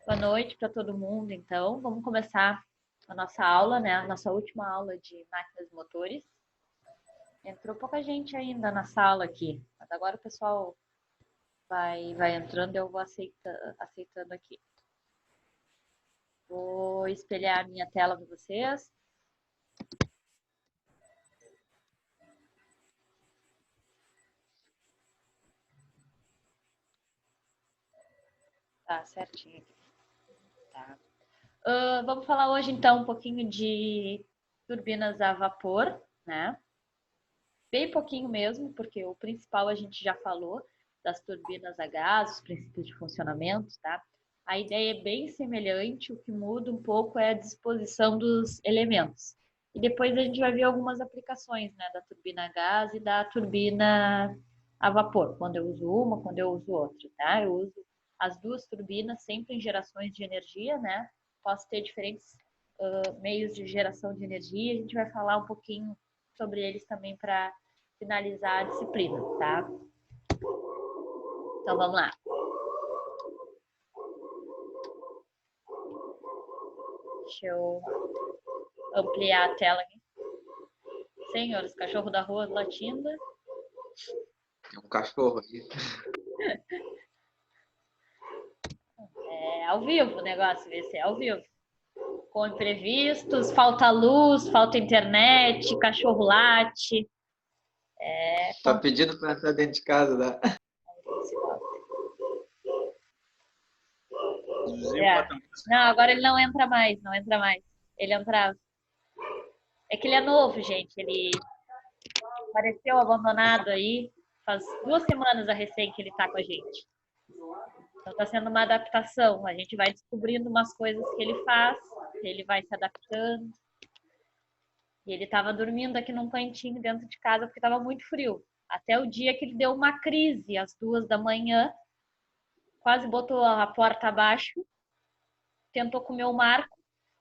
Boa noite para todo mundo, então. Vamos começar a nossa aula, né? A nossa última aula de máquinas e motores. Entrou pouca gente ainda na sala aqui, mas agora o pessoal vai entrando e eu vou aceitando aqui. Vou espelhar a minha tela para vocês. Tá certinho aqui. Tá. Vamos falar hoje, então, um pouquinho de turbinas a vapor, né? Bem pouquinho mesmo, porque o principal a gente já falou, das turbinas a gás, os princípios de funcionamento, tá? A ideia é bem semelhante, o que muda um pouco é a disposição dos elementos. E depois a gente vai ver algumas aplicações, né, da turbina a gás e da turbina a vapor, quando eu uso uma, quando eu uso outra, tá? Eu uso as duas turbinas sempre em gerações de energia, né? Posso ter diferentes meios de geração de energia, a gente vai falar um pouquinho sobre eles também para finalizar a disciplina, tá? Então vamos lá. Deixa eu ampliar a tela aqui. Senhores, cachorro da rua latindo. Tem um cachorro aqui. É ao vivo o negócio, esse é ao vivo. Com imprevistos, falta luz, falta internet, cachorro late. Tá pedindo pra entrar dentro de casa, né? É. Não, agora ele não entra mais, não entra mais. Ele entrava. É que ele é novo, gente. Ele apareceu abandonado aí. Faz 2 semanas a recém que ele tá com a gente. Então tá sendo uma adaptação. A gente vai descobrindo umas coisas que ele faz, ele vai se adaptando. E ele estava dormindo aqui num cantinho dentro de casa porque estava muito frio. Até o dia que ele deu uma crise às 2 da manhã, quase botou a porta abaixo, tentou comer o Marco,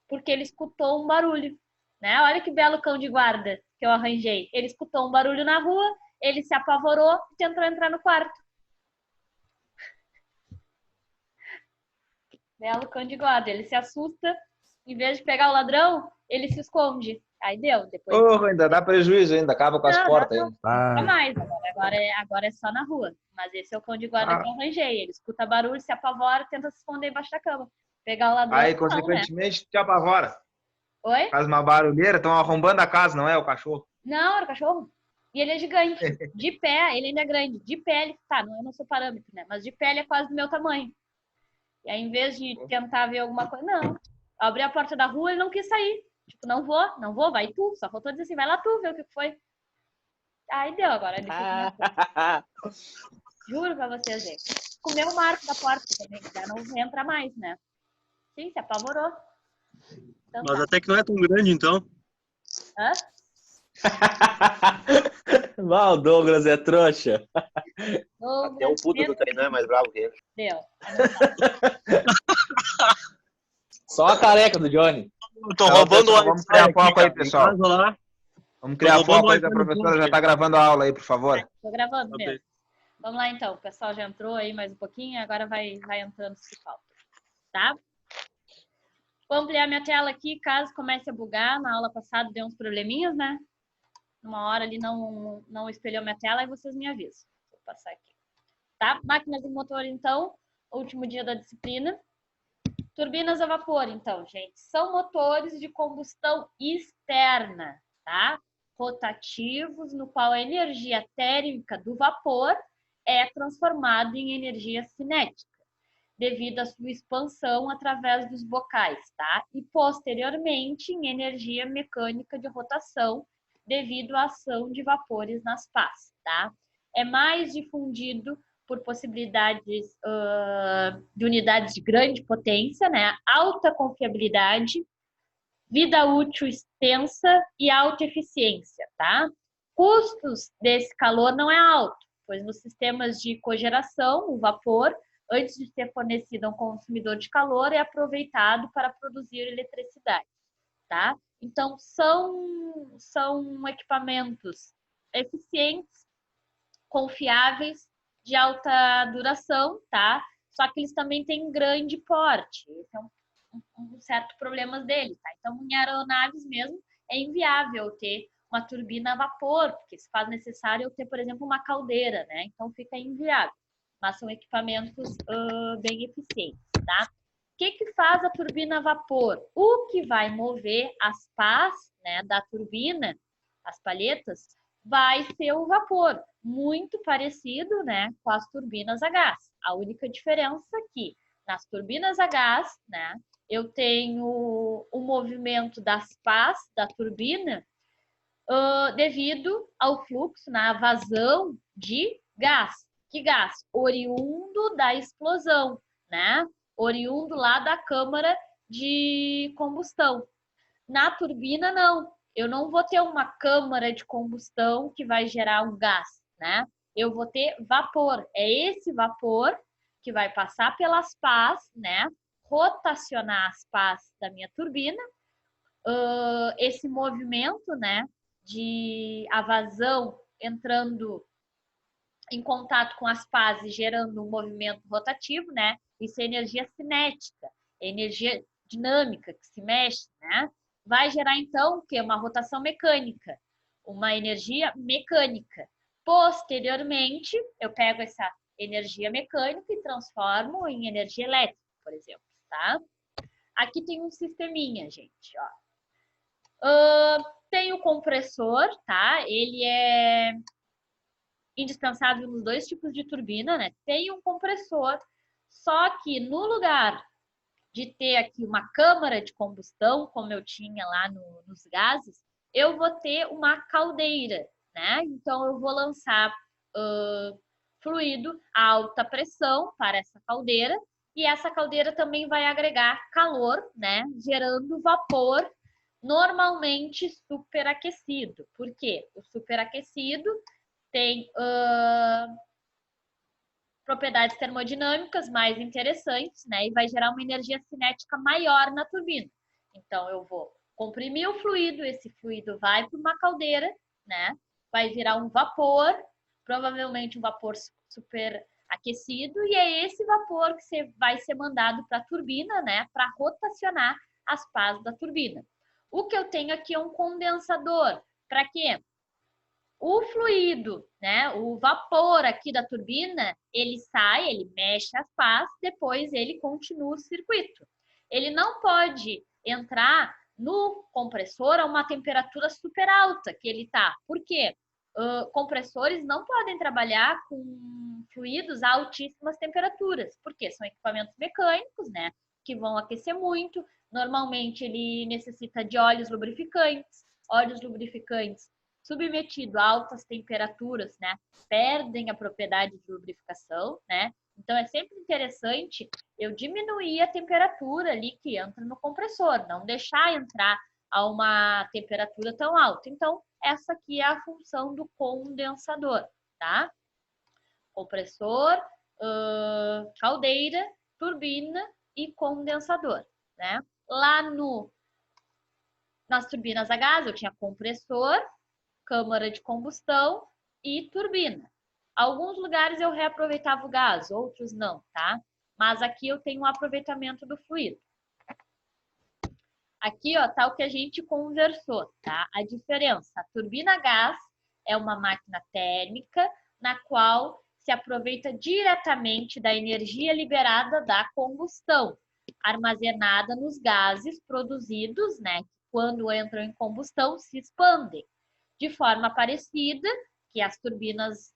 porque ele escutou um barulho. Né? Olha que belo cão de guarda que eu arranjei. Ele escutou um barulho na rua, ele se apavorou e tentou entrar no quarto. Belo cão de guarda. Ele se assusta, em vez de pegar o ladrão, ele se esconde. Aí deu, depois. Oh, ainda dá prejuízo, ainda acaba com as Não, portas não, ainda. nunca mais. Agora é só na rua. Mas esse é o cão de guarda que eu arranjei. Ele escuta barulho, se apavora, tenta se esconder embaixo da cama. Pegar o ladrão, Aí, não, né? consequentemente, te apavora. Oi? Faz uma barulheira, estão arrombando a casa, não é o cachorro? Não, era o cachorro. E ele é gigante. De pé, ele ainda é grande. De pé, ele tá, não, eu não sou parâmetro, né? Mas de pé, ele é quase do meu tamanho. E aí, em vez de tentar ver alguma coisa, não. Eu abri a porta da rua, ele não quis sair. Tipo, não vou, não vou, vai tu. Só faltou dizer assim, vai lá tu, ver o que foi. Aí deu agora. Ele Juro pra vocês, gente. Comeu o marco da porta também, já não entra mais, né? Sim, se apavorou. Então Mas tá. até que não é tão grande, então. Hã? O Douglas é trouxa. Douglas, Até o puto do Tainan é mais bravo que ele. deu. Só a careca do Johnny. Eu tô Então, roubando o pessoal, Wi-Fi vamos criar aqui, foco aí, cara. Em pessoal. casa lá. Vamos criar roubando foco aí, que a o Wi-Fi no professora já poste. tá gravando a aula aí, por favor. Tô gravando Tá mesmo. bem. Vamos lá então. O pessoal já entrou aí mais um pouquinho, agora vai entrando se falta. Tá? Vou ampliar minha tela aqui, caso comece a bugar. Na aula passada deu uns probleminhas, né? Uma hora ali não espelhou minha tela e vocês me avisam. Vou passar aqui. Tá? Máquinas e motor, então. Último dia da disciplina. Turbinas a vapor, então, gente, são motores de combustão externa, tá? Rotativos, no qual a energia térmica do vapor é transformada em energia cinética, devido à sua expansão através dos bocais, tá? E posteriormente em energia mecânica de rotação, devido à ação de vapores nas pás, tá? É mais difundido por possibilidades de unidades de grande potência, né? Alta confiabilidade, vida útil extensa e alta eficiência, tá? Custos desse calor não é alto, pois nos sistemas de cogeração, o vapor, antes de ser fornecido a um consumidor de calor, é aproveitado para produzir eletricidade, tá? Então, são equipamentos eficientes, confiáveis, de alta duração, tá? só que eles também têm grande porte. Esse é um certo problema deles, tá? Então, em aeronaves mesmo, é inviável ter uma turbina a vapor, porque se faz necessário eu ter, por exemplo, uma caldeira, né? Então, fica inviável. Mas são equipamentos bem eficientes, tá? O que faz a turbina a vapor? O que vai mover as pás, né, da turbina, as palhetas, vai ser o vapor, muito parecido, né, com as turbinas a gás. A única diferença é que nas turbinas a gás, né, eu tenho o movimento das pás da turbina devido ao fluxo, na vazão de gás. Que gás? Oriundo da explosão, né? Oriundo lá da câmara de combustão. Na turbina, não. Eu não vou ter uma câmara de combustão que vai gerar um gás, né? Eu vou ter vapor. É esse vapor que vai passar pelas pás, né? Rotacionar as pás da minha turbina. Esse movimento, né? De a vazão entrando em contato com as pás e gerando um movimento rotativo, né? Isso é energia cinética, energia dinâmica que se mexe, né? Vai gerar então o quê? Uma rotação mecânica, uma energia mecânica. Posteriormente, eu pego essa energia mecânica e transformo em energia elétrica, por exemplo, tá? Aqui tem um sisteminha, gente, ó. Tem o compressor, tá? Ele é indispensável nos dois tipos de turbina, né? Tem um compressor, só que no lugar de ter aqui uma câmara de combustão, como eu tinha lá nos gases, eu vou ter uma caldeira, né? Então, eu vou lançar fluido a alta pressão para essa caldeira, e essa caldeira também vai agregar calor, né? Gerando vapor, normalmente superaquecido. Por quê? O superaquecido tem propriedades termodinâmicas mais interessantes, né? E vai gerar uma energia cinética maior na turbina. Então, eu vou comprimir o fluido, esse fluido vai para uma caldeira, né? Vai virar um vapor, provavelmente um vapor superaquecido, e é esse vapor que vai ser mandado para a turbina, né? Para rotacionar as pás da turbina. O que eu tenho aqui é um condensador. Para quê? O fluido, né, o vapor aqui da turbina, ele sai, ele mexe as pás, depois ele continua o circuito. Ele não pode entrar no compressor a uma temperatura super alta que ele tá. Por quê? Compressores não podem trabalhar com fluidos a altíssimas temperaturas, porque são equipamentos mecânicos, né, que vão aquecer muito. Normalmente ele necessita de óleos lubrificantes submetido a altas temperaturas, né, perdem a propriedade de lubrificação, né? Então é sempre interessante eu diminuir a temperatura ali que entra no compressor, não deixar entrar a uma temperatura tão alta. Então, essa aqui é a função do condensador, tá? Compressor, caldeira, turbina e condensador, né? Lá nas turbinas a gás eu tinha compressor, câmara de combustão e turbina. Alguns lugares eu reaproveitava o gás, outros não, tá? Mas aqui eu tenho um aproveitamento do fluido. Aqui, ó, tá o que a gente conversou, tá? A diferença, a turbina a gás é uma máquina térmica na qual se aproveita diretamente da energia liberada da combustão, armazenada nos gases produzidos, né? Quando entram em combustão, se expandem. De forma parecida que as turbinas,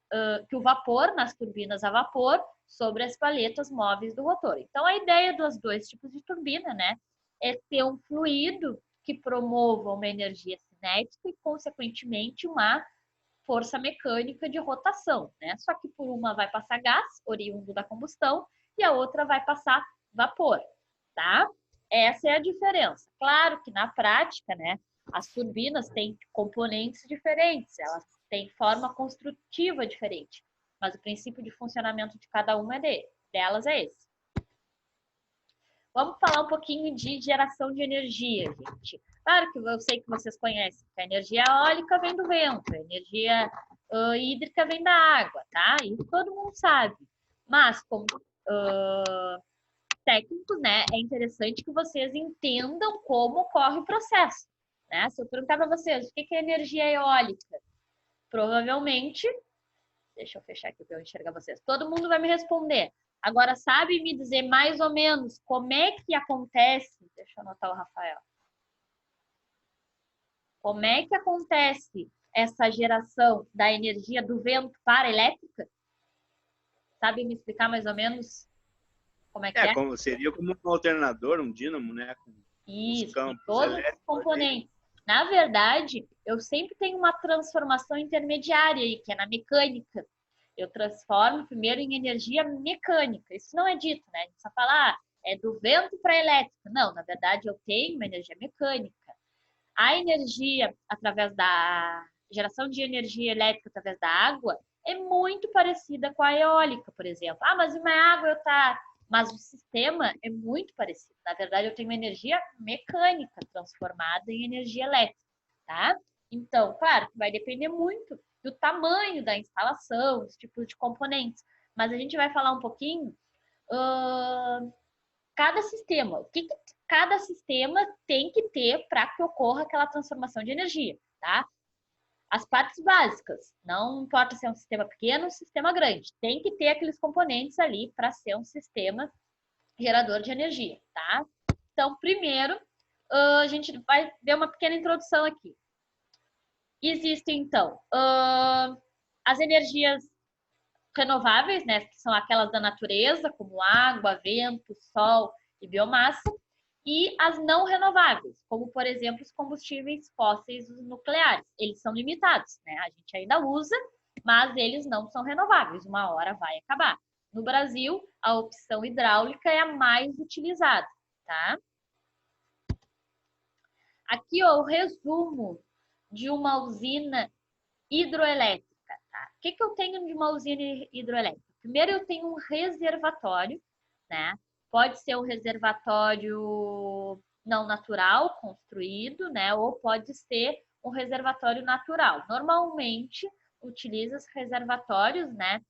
que o vapor nas turbinas a vapor sobre as palhetas móveis do rotor. Então, a ideia dos dois tipos de turbina, né, é ter um fluido que promova uma energia cinética e, consequentemente, uma força mecânica de rotação, né? Só que por uma vai passar gás, oriundo da combustão, e a outra vai passar vapor, tá? Essa é a diferença. Claro que na prática, né, as turbinas têm componentes diferentes, elas têm forma construtiva diferente, mas o princípio de funcionamento de cada uma delas é esse. Vamos falar um pouquinho de geração de energia, gente. Claro que eu sei que vocês conhecem que a energia eólica vem do vento, a energia hídrica vem da água, tá? Isso todo mundo sabe. Mas, como técnicos, né, é interessante que vocês entendam como ocorre o processo. Né? Se eu perguntar para vocês o que é energia eólica, provavelmente, deixa eu fechar aqui para eu enxergar vocês, todo mundo vai me responder. Agora, sabe me dizer mais ou menos como é que acontece? Deixa eu anotar o Rafael. Como é que acontece essa geração da energia do vento para a elétrica? Sabe me explicar mais ou menos como é que é? Seria como um alternador, um dínamo, né? Com Isso, campos todos os componentes. Na verdade, eu sempre tenho uma transformação intermediária aí, que é na mecânica. Eu transformo primeiro em energia mecânica. Isso não é dito, né? A gente só fala, é do vento para a elétrica. Não, na verdade, eu tenho uma energia mecânica. A energia através da geração de energia elétrica através da água é muito parecida com a eólica, por exemplo. Ah, mas uma água eu tá... Mas o sistema é muito parecido. Na verdade, eu tenho energia mecânica transformada em energia elétrica, tá? Então, claro, vai depender muito do tamanho da instalação, dos tipos de componentes. Mas a gente vai falar um pouquinho cada sistema. O que cada sistema tem que ter para que ocorra aquela transformação de energia, tá? As partes básicas, não importa se é um sistema pequeno ou um sistema grande, tem que ter aqueles componentes ali para ser um sistema gerador de energia, tá? Então, primeiro, a gente vai ver uma pequena introdução aqui. Existem, então, as energias renováveis, né, que são aquelas da natureza, como água, vento, sol e biomassa, e as não renováveis, como, por exemplo, os combustíveis fósseis nucleares. Eles são limitados, né? A gente ainda usa, mas eles não são renováveis. Uma hora vai acabar. No Brasil, a opção hidráulica é a mais utilizada, tá? Aqui, ó, o resumo de uma usina hidroelétrica, tá? O que eu tenho de uma usina hidroelétrica? Primeiro, eu tenho um reservatório, né? Pode ser um reservatório não natural, construído, né? Ou pode ser um reservatório natural. Normalmente, utiliza os reservatórios, né?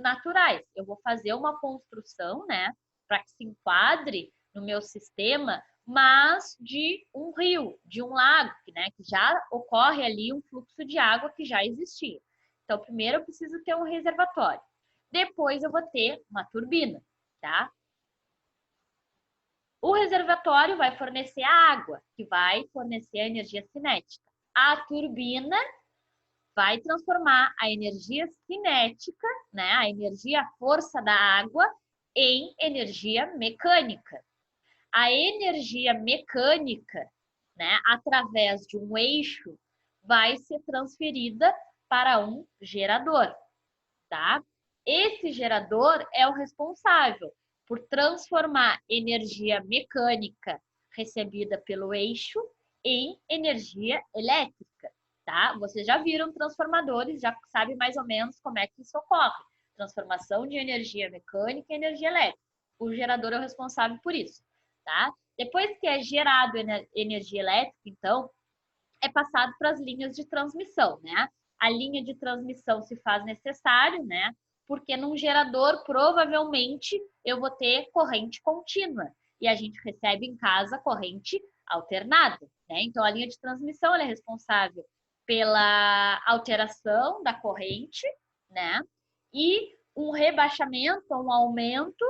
Naturais. Eu vou fazer uma construção, né? Para que se enquadre no meu sistema, mas de um rio, de um lago, né? Que já ocorre ali um fluxo de água que já existia. Então, primeiro eu preciso ter um reservatório. Depois eu vou ter uma turbina, tá? O reservatório vai fornecer a água, que vai fornecer a energia cinética. A turbina vai transformar a energia cinética, né, a energia, a força da água, em energia mecânica. A energia mecânica, né, através de um eixo, vai ser transferida para um gerador, tá? Esse gerador é o responsável por transformar energia mecânica recebida pelo eixo em energia elétrica, tá? Vocês já viram transformadores, já sabem mais ou menos como é que isso ocorre. Transformação de energia mecânica em energia elétrica. O gerador é o responsável por isso, tá? Depois que é gerado energia elétrica, então, é passado para as linhas de transmissão, né? A linha de transmissão se faz necessário, né? Porque num gerador, provavelmente, eu vou ter corrente contínua. E a gente recebe em casa corrente alternada, né? Então, a linha de transmissão é responsável pela alteração da corrente, né? E um rebaixamento, um aumento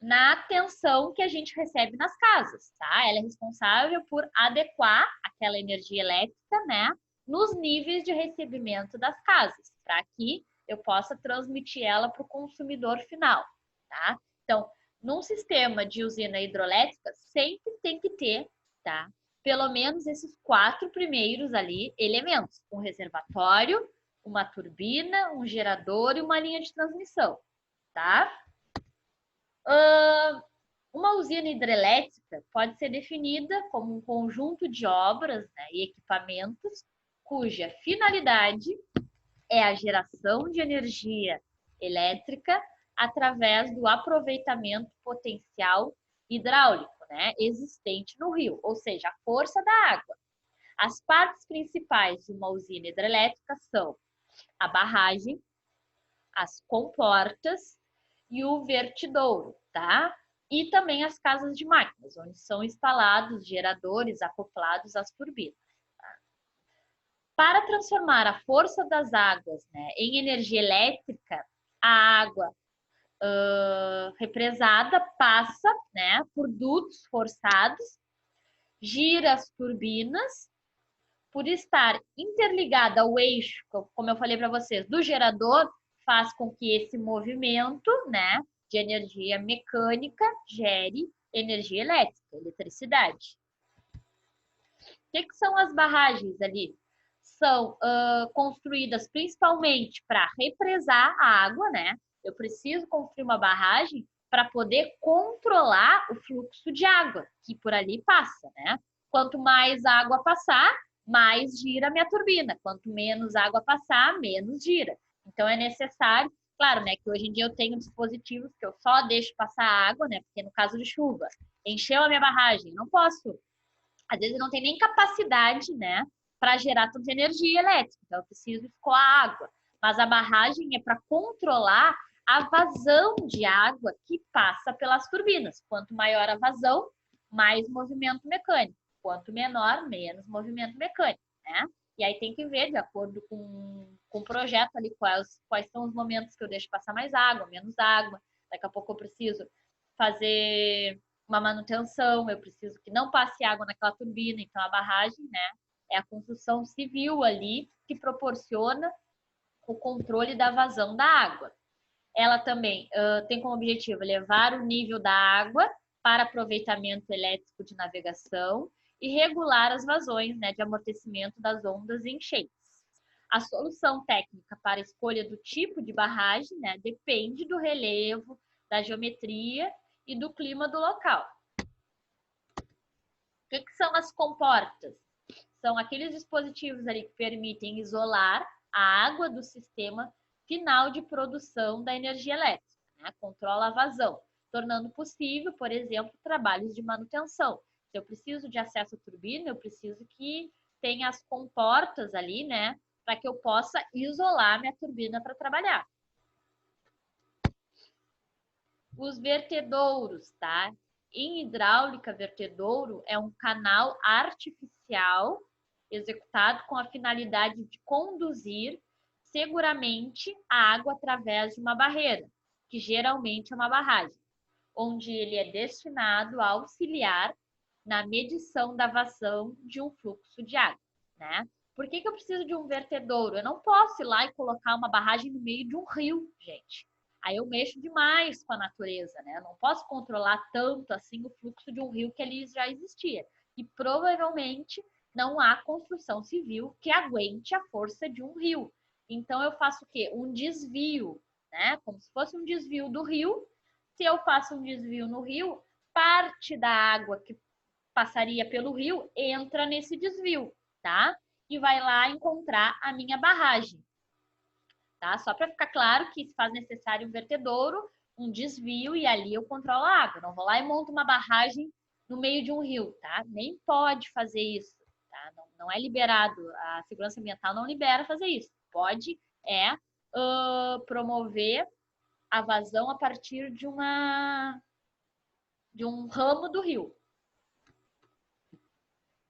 na tensão que a gente recebe nas casas, tá? Ela é responsável por adequar aquela energia elétrica, né, nos níveis de recebimento das casas, para que eu possa transmitir ela para o consumidor final, tá? Então, num sistema de usina hidroelétrica, sempre tem que ter, tá? Pelo menos esses 4 primeiros ali elementos: um reservatório, uma turbina, um gerador e uma linha de transmissão, tá? Uma usina hidrelétrica pode ser definida como um conjunto de obras, né, e equipamentos cuja finalidade é a geração de energia elétrica através do aproveitamento potencial hidráulico, né, existente no rio, ou seja, a força da água. As partes principais de uma usina hidrelétrica são a barragem, as comportas e o vertedouro, tá? E também as casas de máquinas, onde são instalados geradores acoplados às turbinas. Tá? Para transformar a força das águas, né, em energia elétrica, a água represada passa, né, por dutos forçados, gira as turbinas, por estar interligada ao eixo, como eu falei para vocês, do gerador, faz com que esse movimento, né, de energia mecânica gere energia elétrica, eletricidade. O que são as barragens ali? São construídas principalmente para represar a água, né? Eu preciso construir uma barragem para poder controlar o fluxo de água que por ali passa, né? Quanto mais água passar, mais gira a minha turbina. Quanto menos água passar, menos gira. Então é necessário, claro, né, que hoje em dia eu tenho dispositivos que eu só deixo passar água, né? Porque no caso de chuva, encheu a minha barragem, não posso. Às vezes não tem nem capacidade, né, para gerar tanta energia elétrica. Então eu preciso escoar água. Mas a barragem é para controlar a vazão de água que passa pelas turbinas. Quanto maior a vazão, mais movimento mecânico. Quanto menor, menos movimento mecânico, né? E aí tem que ver, de acordo com o projeto ali, quais são os momentos que eu deixo passar mais água, menos água. Daqui a pouco eu preciso fazer uma manutenção, eu preciso que não passe água naquela turbina. Então, a barragem, né, é a construção civil ali que proporciona o controle da vazão da água. Ela também tem como objetivo elevar o nível da água para aproveitamento elétrico de navegação e regular as vazões, né, de amortecimento das ondas e enchentes. A solução técnica para a escolha do tipo de barragem, né, depende do relevo, da geometria e do clima do local. O que são as comportas? São aqueles dispositivos ali que permitem isolar a água do sistema final de produção da energia elétrica, né? Controla a vazão, tornando possível, por exemplo, trabalhos de manutenção. Se eu preciso de acesso à turbina, eu preciso que tenha as comportas ali, né, para que eu possa isolar minha turbina para trabalhar. Os vertedouros, tá? Em hidráulica, vertedouro é um canal artificial executado com a finalidade de conduzir seguramente a água através de uma barreira, que geralmente é uma barragem, onde ele é destinado a auxiliar na medição da vazão de um fluxo de água, né? Por que eu preciso de um vertedouro? Eu não posso ir lá e colocar uma barragem no meio de um rio, gente. Aí eu mexo demais com a natureza, né? Eu não posso controlar tanto assim o fluxo de um rio que ali já existia. E provavelmente não há construção civil que aguente a força de um rio. Então eu faço o quê? Um desvio, né? Como se fosse um desvio do rio. Se eu faço um desvio no rio, parte da água que passaria pelo rio entra nesse desvio, tá? E vai lá encontrar a minha barragem. Tá? Só para ficar claro que se faz necessário um vertedouro, um desvio e ali eu controlo a água. Não vou lá e monto uma barragem no meio de um rio, tá? Nem pode fazer isso, tá? Não é liberado, a segurança ambiental não libera fazer isso. Pode promover a vazão a partir de um ramo do rio.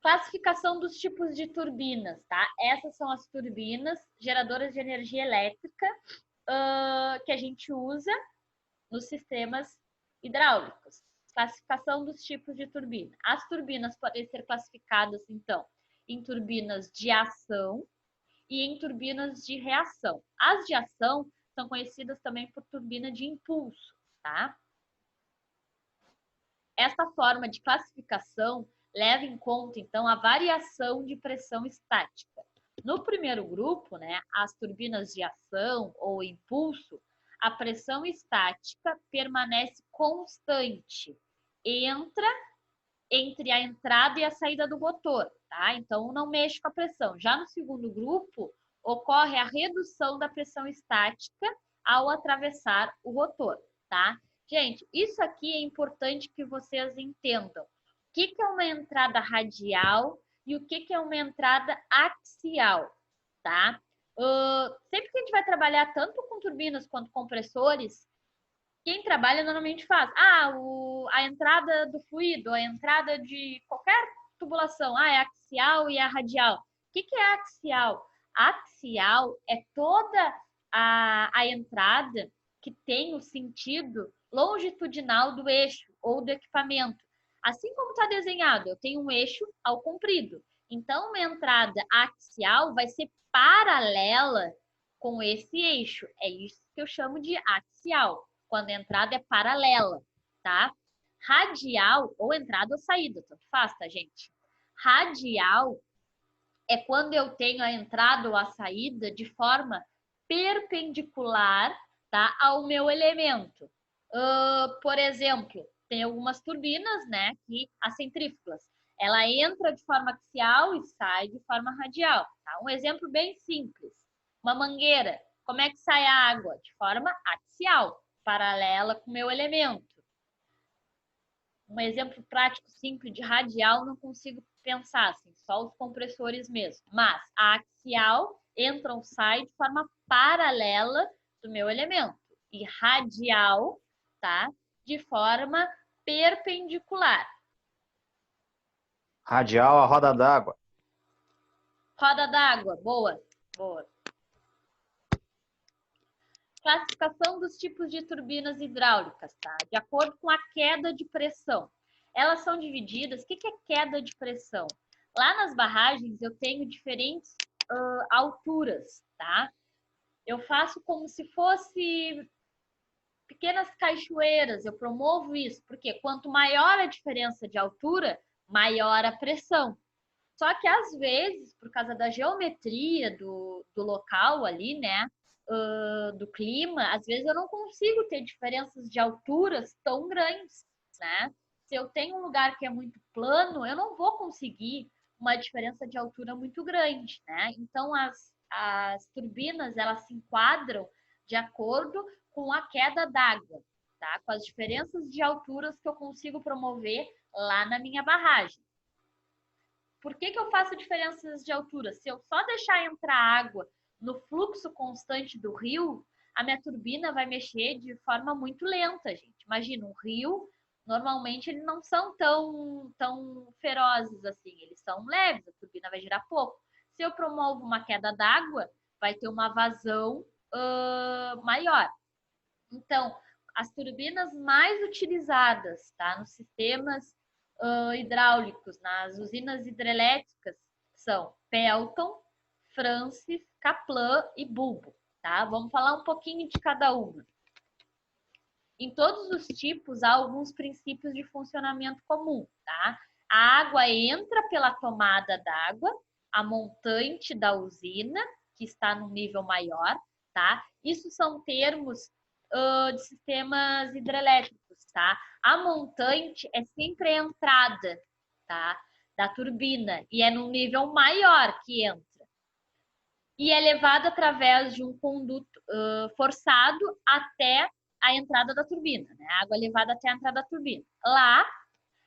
Classificação dos tipos de turbinas, tá? Essas são as turbinas geradoras de energia elétrica que a gente usa nos sistemas hidráulicos. Classificação dos tipos de turbina. As turbinas podem ser classificadas, então, em turbinas de ação e em turbinas de reação. As de ação são conhecidas também por turbina de impulso, tá? Essa forma de classificação leva em conta, então, a variação de pressão estática. No primeiro grupo, né, as turbinas de ação ou impulso, a pressão estática permanece constante entre a entrada e a saída do rotor, tá? Então, não mexe com a pressão. Já no segundo grupo, ocorre a redução da pressão estática ao atravessar o rotor, tá? Gente, isso aqui é importante que vocês entendam. O que é uma entrada radial e o que é uma entrada axial, tá? Sempre que a gente vai trabalhar tanto com turbinas quanto compressores, Quem trabalha normalmente faz. A entrada do fluido, a entrada de qualquer tubulação. É axial e a radial. O que é axial? Axial é toda a entrada que tem o sentido longitudinal do eixo ou do equipamento. Assim como está desenhado, eu tenho um eixo ao comprido. Então, uma entrada axial vai ser paralela com esse eixo. É isso que eu chamo de axial, quando a entrada é paralela, tá? Radial, ou entrada ou saída, tanto faz, tá, gente? Radial é quando eu tenho a entrada ou a saída de forma perpendicular, tá, ao meu elemento. Por exemplo, tem algumas turbinas, né, que as centrífugas, ela entra de forma axial e sai de forma radial, tá? Um exemplo bem simples. Uma mangueira, como é que sai a água? De forma axial, paralela com o meu elemento. Um exemplo prático simples de radial não consigo pensar, assim, só os compressores mesmo. Mas a axial entra ou sai de forma paralela do meu elemento. E radial, tá? De forma perpendicular. Radial, a roda d'água. Roda d'água, boa, boa. Classificação dos tipos de turbinas hidráulicas, tá? De acordo com a queda de pressão. Elas são divididas. O que é queda de pressão? Lá nas barragens eu tenho diferentes alturas, tá? Eu faço como se fosse pequenas cachoeiras, eu promovo isso, porque quanto maior a diferença de altura, maior a pressão. Só que às vezes, por causa da geometria do local ali, né? Do clima, às vezes eu não consigo ter diferenças de alturas tão grandes, né? Se eu tenho um lugar que é muito plano, eu não vou conseguir uma diferença de altura muito grande, né? Então as turbinas elas se enquadram de acordo com a queda d'água, tá? Com as diferenças de alturas que eu consigo promover lá na minha barragem. Por que eu faço diferenças de altura? Se eu só deixar entrar água no fluxo constante do rio, a minha turbina vai mexer de forma muito lenta, gente. Imagina, um rio, normalmente eles não são tão ferozes assim, eles são leves, a turbina vai girar pouco. Se eu promovo uma queda d'água, vai ter uma vazão maior. Então, as turbinas mais utilizadas, tá, nos sistemas hidráulicos, nas usinas hidrelétricas, são Pelton, Francis, Kaplan e Bulbo, tá? Vamos falar um pouquinho de cada uma. Em todos os tipos, há alguns princípios de funcionamento comum, tá? A água entra pela tomada d'água, a montante da usina, que está no nível maior, tá? Isso são termos de sistemas hidrelétricos, tá? A montante é sempre a entrada, tá? Da turbina e é no nível maior que entra. E é levado através de um conduto forçado até a entrada da turbina, né? A água é levada até a entrada da turbina. Lá,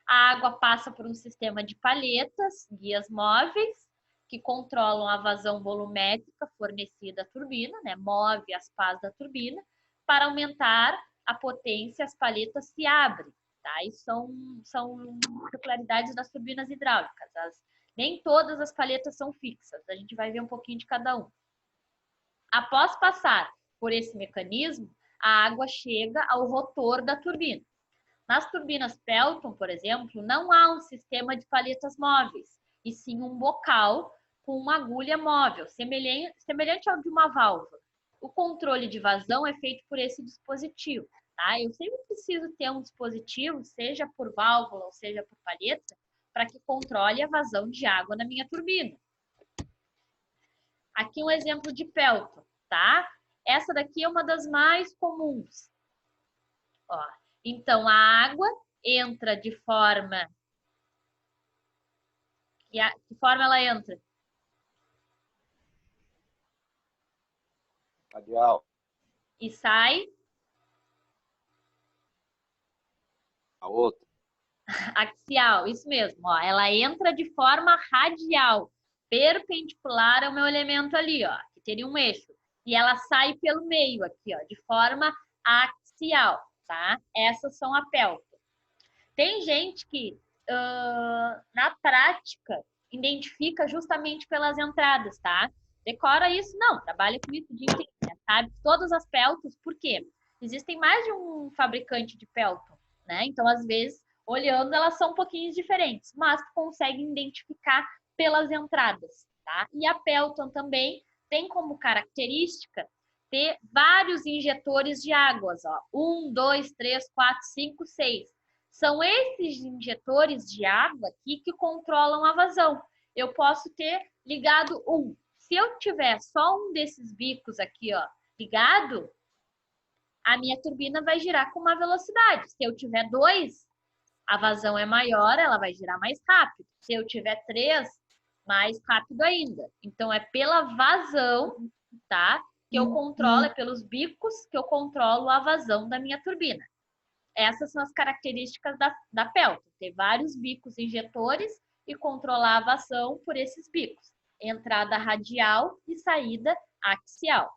a água passa por um sistema de palhetas, guias móveis, que controlam a vazão volumétrica fornecida à turbina, né? Move as pás da turbina. Para aumentar a potência, as palhetas se abrem, tá? E são peculiaridades das turbinas hidráulicas. Nem todas as palhetas são fixas, a gente vai ver um pouquinho de cada um. Após passar por esse mecanismo, a água chega ao rotor da turbina. Nas turbinas Pelton, por exemplo, não há um sistema de palhetas móveis, e sim um bocal com uma agulha móvel, semelhante ao de uma válvula. O controle de vazão é feito por esse dispositivo, tá? Eu sempre preciso ter um dispositivo, seja por válvula ou seja por palheta, para que controle a vazão de água na minha turbina. Aqui um exemplo de Pelton, tá? Essa daqui é uma das mais comuns. Ó, então, a água entra de forma... Que forma ela entra? Radial. E sai? A outra. Axial, isso mesmo. Ó, ela entra de forma radial, perpendicular ao meu elemento ali, ó, que teria um eixo. E ela sai pelo meio aqui, ó, de forma axial. tá? Essas são a pelto. Tem gente que, na prática, identifica justamente pelas entradas, tá? Decora isso? Não, trabalha com isso o dia inteiro, né? Sabe? Todas as peltos, por quê? Existem mais de um fabricante de pelto, né? Então, às vezes, olhando, elas são um pouquinho diferentes, mas tu consegue identificar pelas entradas, tá? E a Pelton também tem como característica ter vários injetores de águas, ó. 1, 2, 3, 4, 5, 6. São esses injetores de água aqui que controlam a vazão. Eu posso ter ligado um. Se eu tiver só um desses bicos aqui, ó, ligado, a minha turbina vai girar com uma velocidade. Se eu tiver 2, a vazão é maior, ela vai girar mais rápido. Se eu tiver 3, mais rápido ainda. Então, é pela vazão, tá? Que eu controlo, é pelos bicos que eu controlo a vazão da minha turbina. Essas são as características da Pelton. Ter vários bicos injetores e controlar a vazão por esses bicos. Entrada radial e saída axial.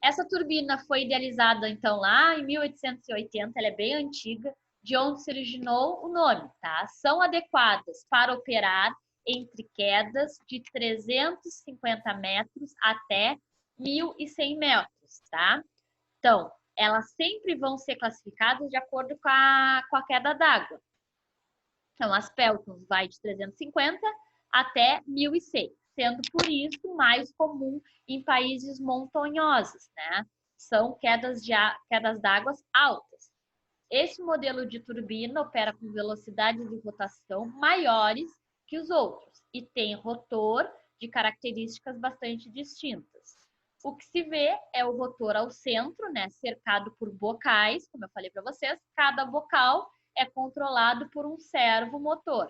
Essa turbina foi idealizada, então, lá em 1880, ela é bem antiga, de onde se originou o nome, tá? São adequadas para operar entre quedas de 350 metros até 1.100 metros, tá? Então, elas sempre vão ser classificadas de acordo com a queda d'água. Então, as Peltons vai de 350 até 1.100, sendo por isso mais comum em países montanhosos, né? São quedas d'água altas. Esse modelo de turbina opera com velocidades de rotação maiores que os outros e tem rotor de características bastante distintas. O que se vê é o rotor ao centro, né, cercado por bocais, como eu falei para vocês. Cada bocal é controlado por um servo motor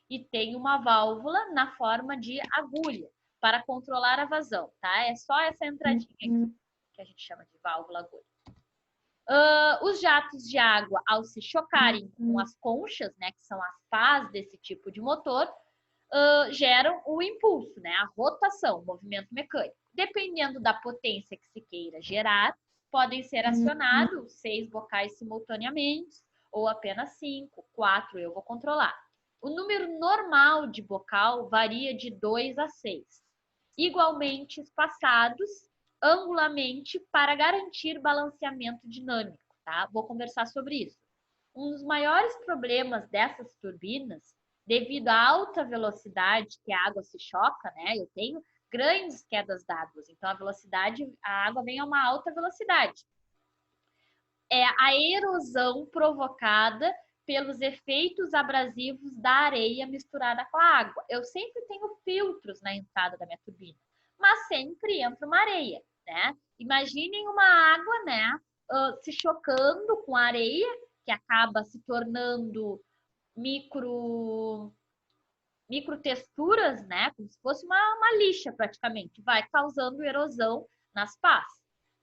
e tem uma válvula na forma de agulha para controlar a vazão, tá? É só essa entradinha aqui que a gente chama de válvula agulha. Os jatos de água, ao se chocarem com as conchas, né, que são as pás desse tipo de motor, geram o impulso, né, a rotação, o movimento mecânico. Dependendo da potência que se queira gerar, podem ser acionados 6 bocais simultaneamente, ou apenas 5, 4 eu vou controlar. O número normal de bocal varia de 2 a 6, igualmente espaçados angularmente para garantir balanceamento dinâmico, tá? Vou conversar sobre isso. Um dos maiores problemas dessas turbinas, devido à alta velocidade que a água se choca, né? Eu tenho grandes quedas d'água, então a água vem a uma alta velocidade. É a erosão provocada pelos efeitos abrasivos da areia misturada com a água. Eu sempre tenho filtros na entrada da minha turbina, mas sempre entra uma areia, né? Imaginem uma água, né, se chocando com a areia, que acaba se tornando microtexturas, né? Como se fosse uma lixa praticamente. Vai causando erosão nas pás.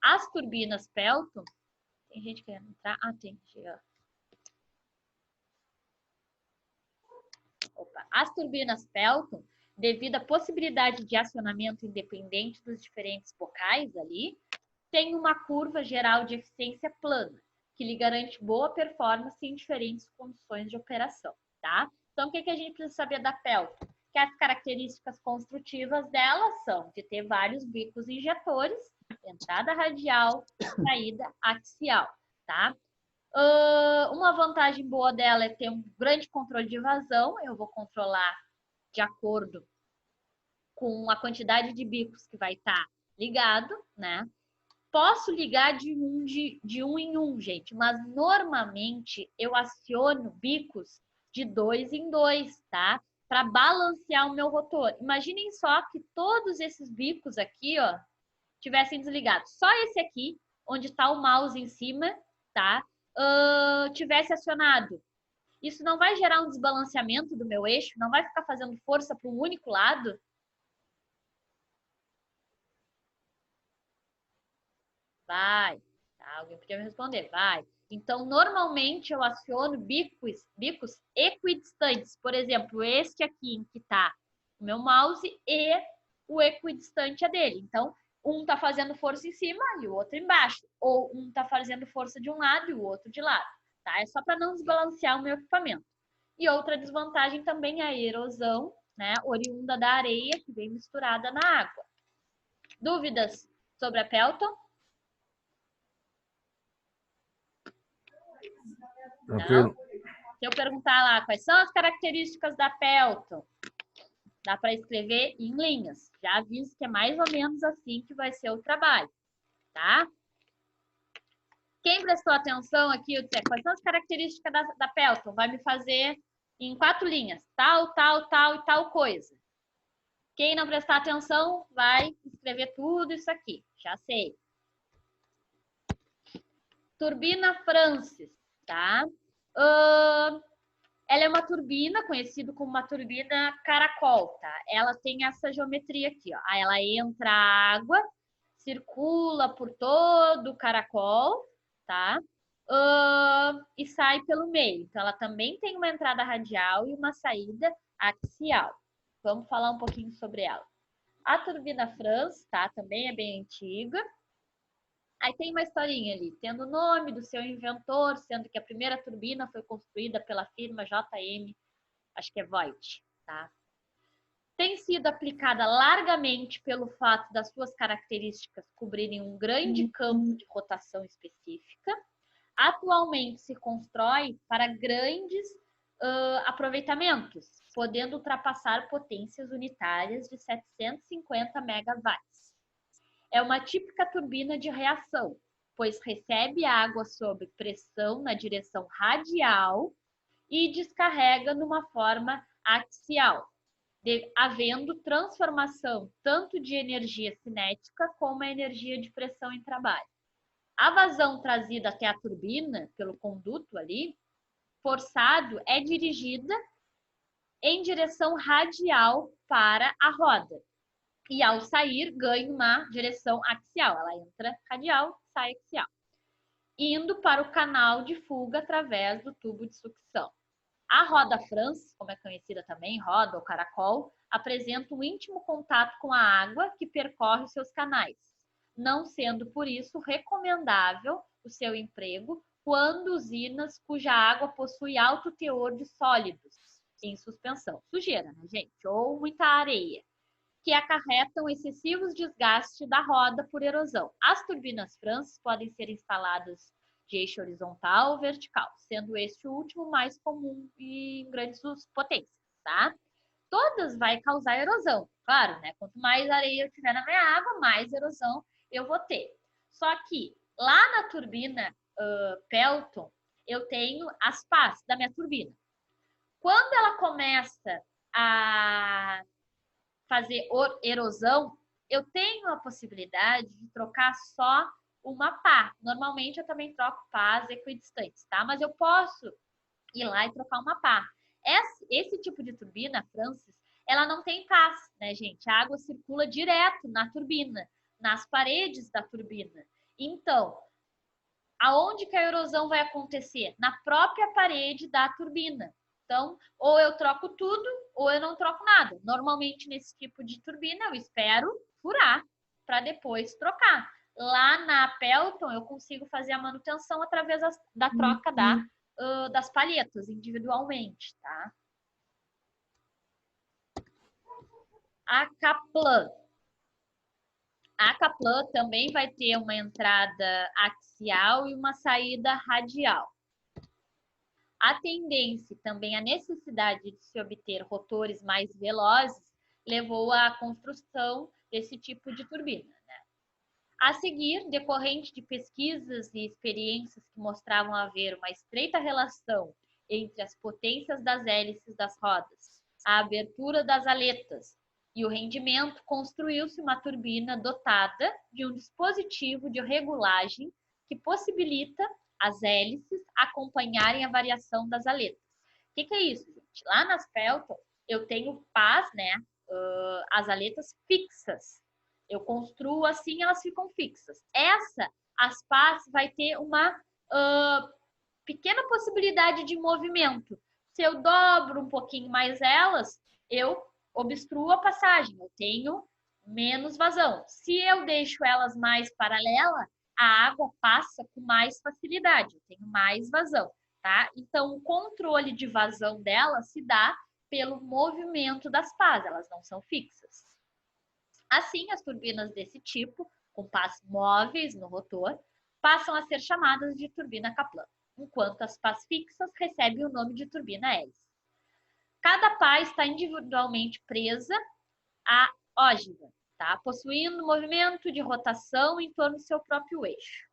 As turbinas Pelton, tem gente querendo entrar? Ah, tem. Opa. As turbinas Pelton, devido à possibilidade de acionamento independente dos diferentes bocais ali, tem uma curva geral de eficiência plana, que lhe garante boa performance em diferentes condições de operação, tá? Então, o que a gente precisa saber da Pelton? Que as características construtivas dela são de ter vários bicos injetores, entrada radial, saída axial, tá? Uma vantagem boa dela é ter um grande controle de vazão. Eu vou controlar de acordo com a quantidade de bicos que vai estar ligado, né? Posso ligar de um em um, gente, mas normalmente eu aciono bicos de 2 em 2, tá? Para balancear o meu rotor. Imaginem só que todos esses bicos aqui, ó, tivessem desligados. Só esse aqui, onde está o mouse em cima, tá? Tivesse acionado. Isso não vai gerar um desbalanceamento do meu eixo? Não vai ficar fazendo força para um único lado? Vai. Tá? Alguém podia me responder. Vai. Então, normalmente eu aciono bicos equidistantes. Por exemplo, este aqui em que está o meu mouse e o equidistante é dele. Então, Um está fazendo força em cima e o outro embaixo. Ou um está fazendo força de um lado e o outro de lado. Tá? É só para não desbalancear o meu equipamento. E outra desvantagem também é a erosão, né, oriunda da areia que vem misturada na água. Dúvidas sobre a Pelton? Não? Se eu perguntar lá quais são as características da Pelton, dá para escrever em linhas. Já aviso que é mais ou menos assim que vai ser o trabalho, tá? Quem prestou atenção aqui, eu disse, quais são as características da Pelton? Vai me fazer em 4 linhas. Tal, tal, tal e tal coisa. Quem não prestar atenção, vai escrever tudo isso aqui. Já sei. Turbina Francis, tá? Ela é uma turbina, conhecida como uma turbina caracol, tá? Ela tem essa geometria aqui, ó. Ela entra água, circula por todo o caracol, tá? E sai pelo meio. Então, ela também tem uma entrada radial e uma saída axial. Vamos falar um pouquinho sobre ela. A turbina France, tá? Também é bem antiga. Aí tem uma historinha ali, tendo o nome do seu inventor, sendo que a primeira turbina foi construída pela firma JM, acho que é Voigt, tá? Tem sido aplicada largamente pelo fato das suas características cobrirem um grande campo de rotação específica. Atualmente se constrói para grandes aproveitamentos, podendo ultrapassar potências unitárias de 750 megawatts. É uma típica turbina de reação, pois recebe água sob pressão na direção radial e descarrega numa forma axial, havendo transformação tanto de energia cinética como a energia de pressão em trabalho. A vazão trazida até a turbina, pelo conduto ali, forçado, é dirigida em direção radial para a roda. E ao sair, ganha uma direção axial. Ela entra radial, sai axial. Indo para o canal de fuga através do tubo de sucção. A roda France, como é conhecida também, roda ou caracol, apresenta um íntimo contato com a água que percorre os seus canais, não sendo, por isso, recomendável o seu emprego quando usinas cuja água possui alto teor de sólidos em suspensão. Sujeira, né, gente? Ou muita areia, que acarretam excessivos desgastes da roda por erosão. As turbinas France podem ser instaladas de eixo horizontal ou vertical, sendo este o último mais comum em grandes potências, tá? Todas vai causar erosão, claro, né? Quanto mais areia eu tiver na minha água, mais erosão eu vou ter. Só que lá na turbina Pelton, eu tenho as pás da minha turbina. Quando ela começa a fazer erosão, eu tenho a possibilidade de trocar só uma pá. Normalmente eu também troco pás equidistantes, tá? Mas eu posso ir lá e trocar uma pá. Esse tipo de turbina, Francis, ela não tem pás, né, gente? A água circula direto na turbina, nas paredes da turbina. Então, aonde que a erosão vai acontecer? Na própria parede da turbina. Então, ou eu troco tudo, ou eu não troco nada. Normalmente, nesse tipo de turbina, eu espero furar para depois trocar. Lá na Pelton, eu consigo fazer a manutenção através da troca das palhetas individualmente, tá? A Kaplan. A Kaplan também vai ter uma entrada axial e uma saída radial. A tendência, também a necessidade de se obter rotores mais velozes, levou à construção desse tipo de turbina, né? A seguir, decorrente de pesquisas e experiências que mostravam haver uma estreita relação entre as potências das hélices das rodas, a abertura das aletas e o rendimento, construiu-se uma turbina dotada de um dispositivo de regulagem que possibilita as hélices acompanharem a variação das aletas. O que é isso, gente? Lá nas Pelton, eu tenho pás, né? As aletas fixas. Eu construo assim, elas ficam fixas. As pás vai ter uma pequena possibilidade de movimento. Se eu dobro um pouquinho mais elas, eu obstruo a passagem. Eu tenho menos vazão. Se eu deixo elas mais paralelas, a água passa com mais facilidade, eu tenho mais vazão, tá? Então, o controle de vazão dela se dá pelo movimento das pás, elas não são fixas. Assim, as turbinas desse tipo, com pás móveis no rotor, passam a ser chamadas de turbina Kaplan, enquanto as pás fixas recebem o nome de turbina hélice. Cada pá está individualmente presa à ógiva, tá? Possuindo movimento de rotação em torno do seu próprio eixo,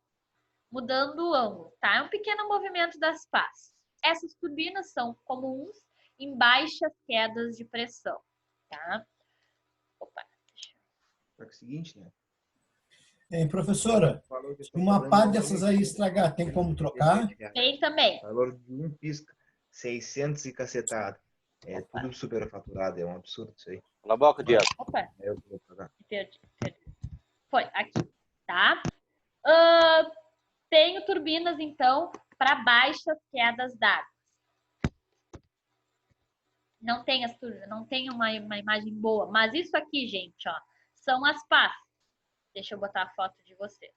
mudando o ângulo, tá? É um pequeno movimento das pás. Essas turbinas são comuns em baixas quedas de pressão, tá? Opa, É o seguinte, né? Professora, se uma pá dessas aí estragar, tem como trocar? Tem também. Valor de um pisca, 600 e cacetado. É tudo superfaturado, é um absurdo isso aí. Cala a boca, Diego. Opa, É eu que vou pagar. perdi. Foi, aqui, tá? Tenho turbinas, então, para baixas quedas d'água. Não tem as turbinas, não tem uma imagem boa. Mas isso aqui, gente, ó, são as pás. Deixa eu botar a foto de vocês.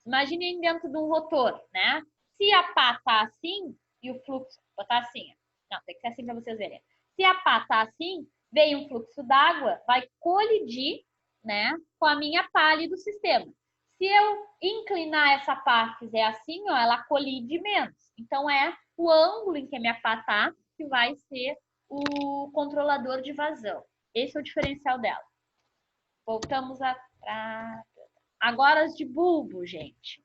Imaginem dentro de um rotor, né? Se a pá tá assim e o fluxo... Botar assim, ó. Não, tem que ser assim para vocês verem. Se a pá tá assim, vem um fluxo d'água, vai colidir, né, com a minha pá ali do sistema. Se eu inclinar essa pá, fizer assim, ó, ela colide menos. Então, é o ângulo em que a minha pá tá que vai ser o controlador de vazão. Esse é o diferencial dela. Voltamos para... Agora as de bulbo, gente.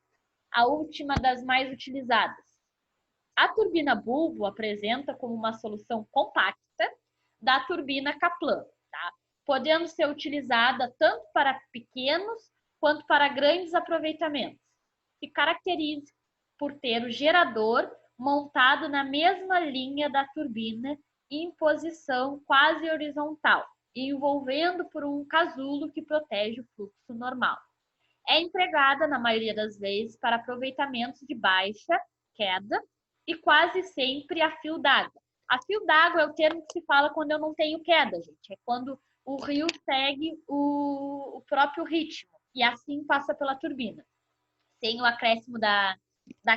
A última das mais utilizadas. A turbina bulbo apresenta como uma solução compacta da turbina Kaplan, tá? Podendo ser utilizada tanto para pequenos quanto para grandes aproveitamentos. Se caracteriza por ter o gerador montado na mesma linha da turbina em posição quase horizontal, envolvendo por um casulo que protege o fluxo normal. É empregada, na maioria das vezes, para aproveitamentos de baixa queda e quase sempre a fio d'água. A fio d'água é o termo que se fala quando eu não tenho queda, gente. É quando o rio segue o próprio ritmo e assim passa pela turbina, sem o acréscimo da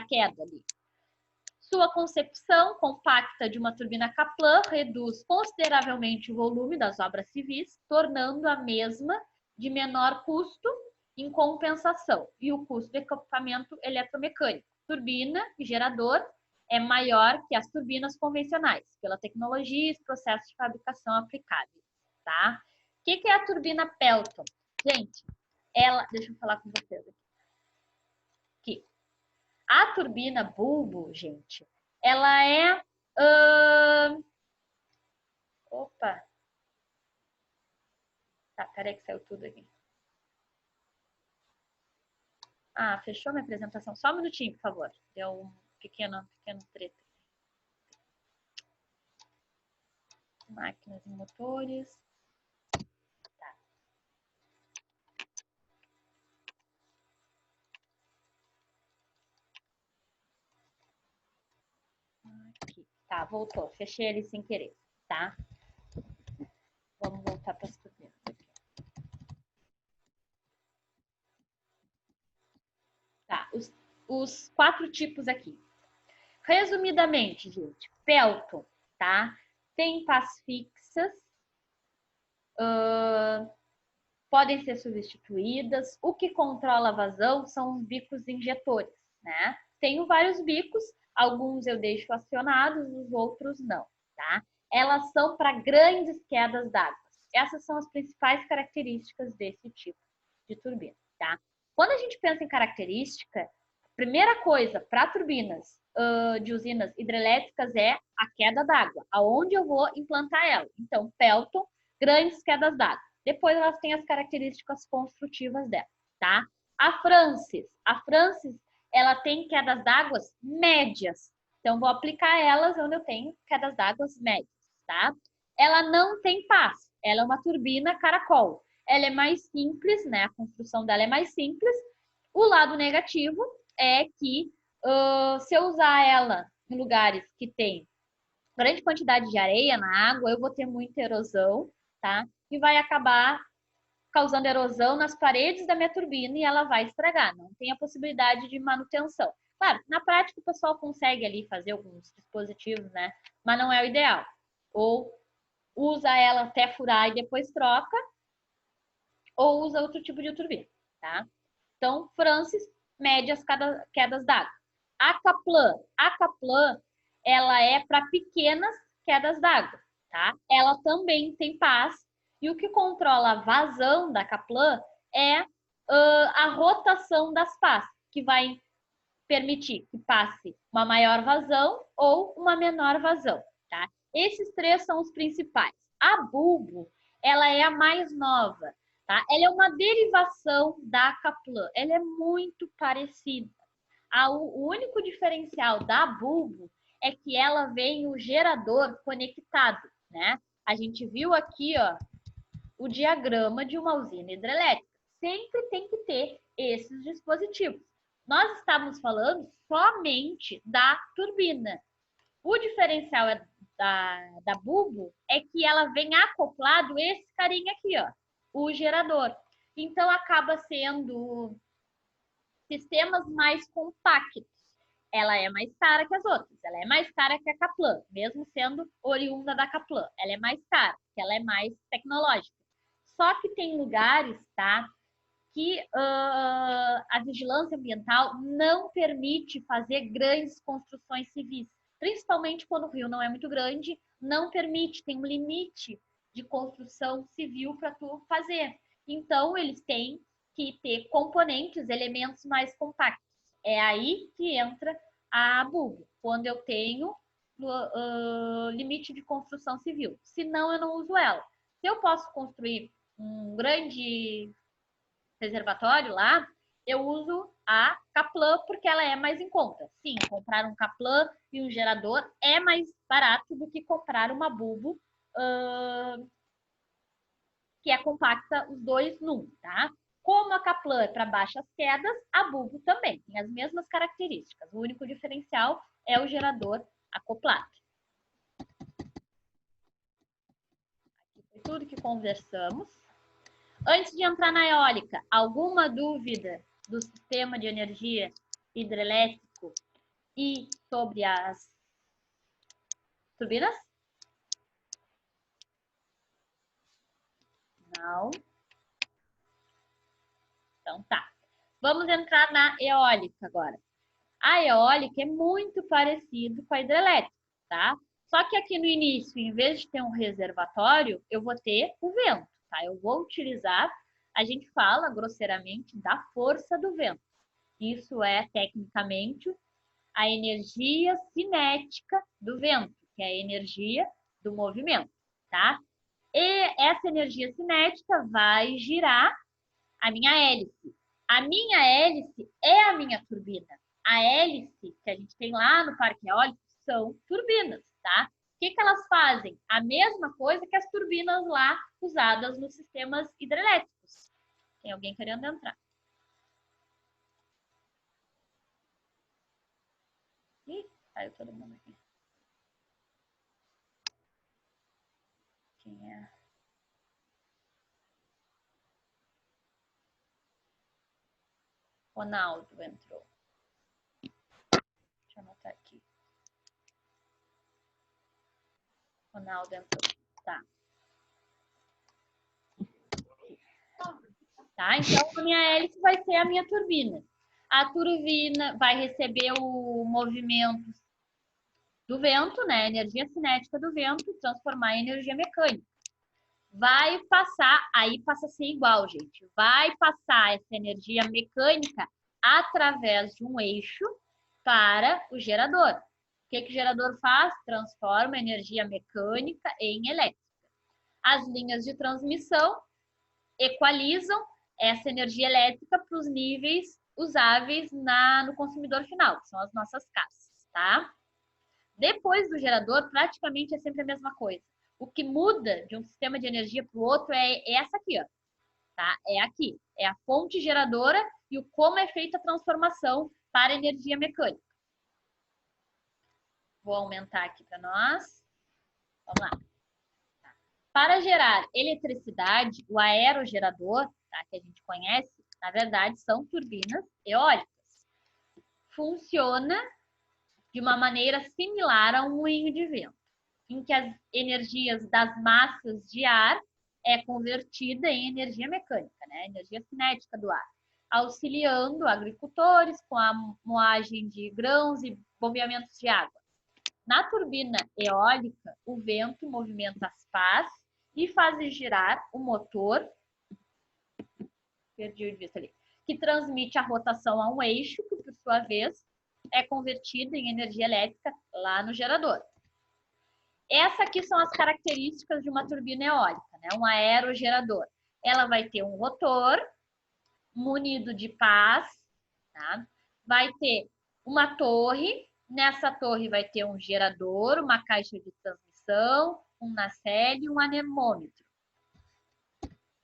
queda ali. Sua concepção compacta de uma turbina Kaplan reduz consideravelmente o volume das obras civis, tornando a mesma de menor custo em compensação. E o custo de equipamento eletromecânico, turbina e gerador, é maior que as turbinas convencionais, pela tecnologia e os processos de fabricação aplicáveis, tá? O que é a turbina Pelton? Gente, ela... Deixa eu falar com vocês aqui. A turbina bulbo, gente, ela é... Opa! Tá, peraí que saiu tudo aqui. Ah, fechou minha apresentação? Só um minutinho, por favor. Deu um pequeno treta. Máquinas e motores. Tá. Aqui. Tá, voltou. Fechei ele sem querer, tá? Vamos voltar para as turbinas aqui. Tá, os 4 tipos aqui. Resumidamente, gente, Pelton, tá? Tem pás fixas, podem ser substituídas. O que controla a vazão são os bicos injetores, né? Tenho vários bicos, alguns eu deixo acionados, os outros não, tá? Elas são para grandes quedas d'água. Essas são as principais características desse tipo de turbina, tá? Quando a gente pensa em característica, primeira coisa, para turbinas de usinas hidrelétricas é a queda d'água, aonde eu vou implantar ela. Então, Pelton, grandes quedas d'água. Depois elas têm as características construtivas dela, tá? A Francis, ela tem quedas d'água médias. Então, vou aplicar elas onde eu tenho quedas d'água médias, tá? Ela não tem pás, ela é uma turbina caracol. Ela é mais simples, né? A construção dela é mais simples. O lado negativo é que se eu usar ela em lugares que tem grande quantidade de areia na água, eu vou ter muita erosão, tá? E vai acabar causando erosão nas paredes da minha turbina e ela vai estragar. Não tem a possibilidade de manutenção. Claro, na prática o pessoal consegue ali fazer alguns dispositivos, né? Mas não é o ideal. Ou usa ela até furar e depois troca, ou usa outro tipo de turbina, tá? Então, Francis mede as quedas d'água. A Kaplan, ela é para pequenas quedas d'água, tá? Ela também tem pás, e o que controla a vazão da Kaplan é a rotação das pás, que vai permitir que passe uma maior vazão ou uma menor vazão, tá? Esses três são os principais. A Bulbo, ela é a mais nova, tá? Ela é uma derivação da Kaplan. Ela é muito parecida. O único diferencial da Bulbo é que ela vem o gerador conectado, né? A gente viu aqui, ó, o diagrama de uma usina hidrelétrica. Sempre tem que ter esses dispositivos. Nós estávamos falando somente da turbina. O diferencial da Bulbo é que ela vem acoplado esse carinha aqui, ó, o gerador. Então, acaba sendo sistemas mais compactos. Ela é mais cara que as outras. Ela é mais cara que a Kaplan, mesmo sendo oriunda da Kaplan. Ela é mais cara, porque ela é mais tecnológica. Só que tem lugares, tá, que a vigilância ambiental não permite fazer grandes construções civis. Principalmente quando o rio não é muito grande, não permite, tem um limite de construção civil para tu fazer. Então, eles têm que ter componentes, elementos mais compactos. É aí que entra a Bulbo, quando eu tenho limite de construção civil. Senão, eu não uso ela. Se eu posso construir um grande reservatório lá, eu uso a Kaplan porque ela é mais em conta. Sim, comprar um Kaplan e um gerador é mais barato do que comprar uma Bulbo que é compacta os dois num, tá? Como a Kaplan é para baixas quedas, a Bulbo também tem as mesmas características. O único diferencial é o gerador acoplado. Aqui foi tudo que conversamos. Antes de entrar na eólica, alguma dúvida do sistema de energia hidrelétrico e sobre as turbinas? Não. Então tá. Vamos entrar na eólica agora. A eólica é muito parecido com a hidrelétrica, tá? Só que aqui no início, em vez de ter um reservatório, eu vou ter o vento, tá? Eu vou utilizar, a gente fala grosseiramente da força do vento. Isso é, tecnicamente, a energia cinética do vento, que é a energia do movimento, tá? E essa energia cinética vai girar a minha hélice. A minha hélice é a minha turbina. A hélice que a gente tem lá no parque eólico são turbinas, tá? O que elas fazem? A mesma coisa que as turbinas lá usadas nos sistemas hidrelétricos. Tem alguém querendo entrar? Ih, saiu todo mundo aqui. Quem é? Ronaldo entrou. Deixa eu anotar aqui. Ronaldo entrou. Tá. Tá? Então, a minha hélice vai ser a minha turbina. A turbina vai receber o movimento do vento, né? A energia cinética do vento, transformar em energia mecânica. Vai passar, aí passa a ser igual, gente. Vai passar essa energia mecânica através de um eixo para o gerador. O que o gerador faz? Transforma a energia mecânica em elétrica. As linhas de transmissão equalizam essa energia elétrica para os níveis usáveis no consumidor final, que são as nossas casas, tá? Depois do gerador, praticamente é sempre a mesma coisa. O que muda de um sistema de energia para o outro é essa aqui, ó. Tá? É aqui. É a fonte geradora e como é feita a transformação para energia mecânica. Vou aumentar aqui para nós. Vamos lá. Tá. Para gerar eletricidade, o aerogerador, tá, que a gente conhece, na verdade, são turbinas eólicas. Funciona de uma maneira similar a um moinho de vento, em que as energias das massas de ar é convertida em energia mecânica, né? Energia cinética do ar, auxiliando agricultores com a moagem de grãos e bombeamentos de água. Na turbina eólica, o vento movimenta as pás e faz girar o motor, perdi de vista ali, que transmite a rotação a um eixo, que por sua vez é convertido em energia elétrica lá no gerador. Essas aqui são as características de uma turbina eólica, né? Um aerogerador. Ela vai ter um rotor munido de pás, tá? Vai ter uma torre, nessa torre vai ter um gerador, uma caixa de transmissão, um nacelle e um anemômetro.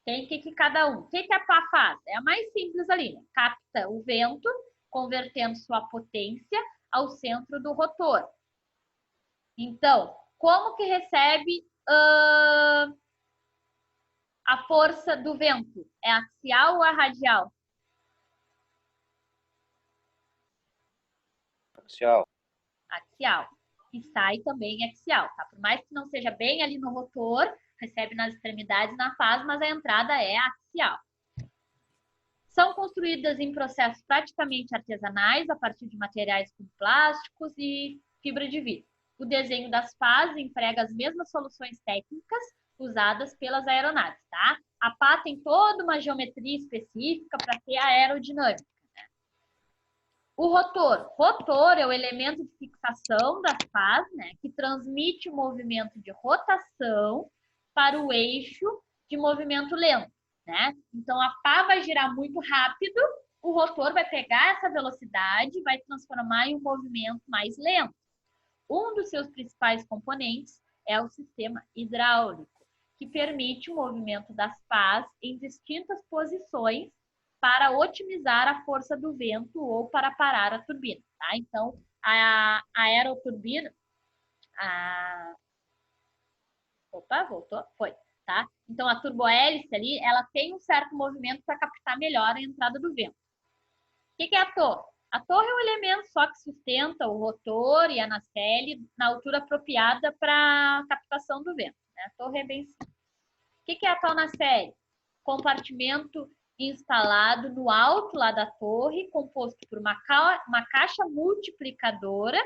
Tem que cada um. O que a pá faz? É a mais simples ali, né? Capta o vento, convertendo sua potência ao centro do rotor. Então, como que recebe a força do vento? É axial ou é radial? Axial. Axial. E sai também axial, tá? Por mais que não seja bem ali no rotor, recebe nas extremidades, na pás, mas a entrada é axial. São construídas em processos praticamente artesanais, a partir de materiais como plásticos e fibra de vidro. O desenho das pás emprega as mesmas soluções técnicas usadas pelas aeronaves, tá? A pá tem toda uma geometria específica para ter a aerodinâmica, né? O rotor. Rotor é o elemento de fixação das pás, né? Que transmite o movimento de rotação para o eixo de movimento lento, né? Então, a pá vai girar muito rápido, o rotor vai pegar essa velocidade e vai transformar em um movimento mais lento. Um dos seus principais componentes é o sistema hidráulico, que permite o movimento das pás em distintas posições para otimizar a força do vento ou para parar a turbina, tá? Então, a aeroturbina... Opa, voltou? Foi, tá? Então, a turbohélice ali, ela tem um certo movimento para captar melhor a entrada do vento. O que é a torre? A torre é um elemento só que sustenta o rotor e a nacelle na altura apropriada para a captação do vento, né? A torre é bem simples. O que é a tal nacelle? Compartimento instalado no alto lá da torre, composto por uma caixa multiplicadora,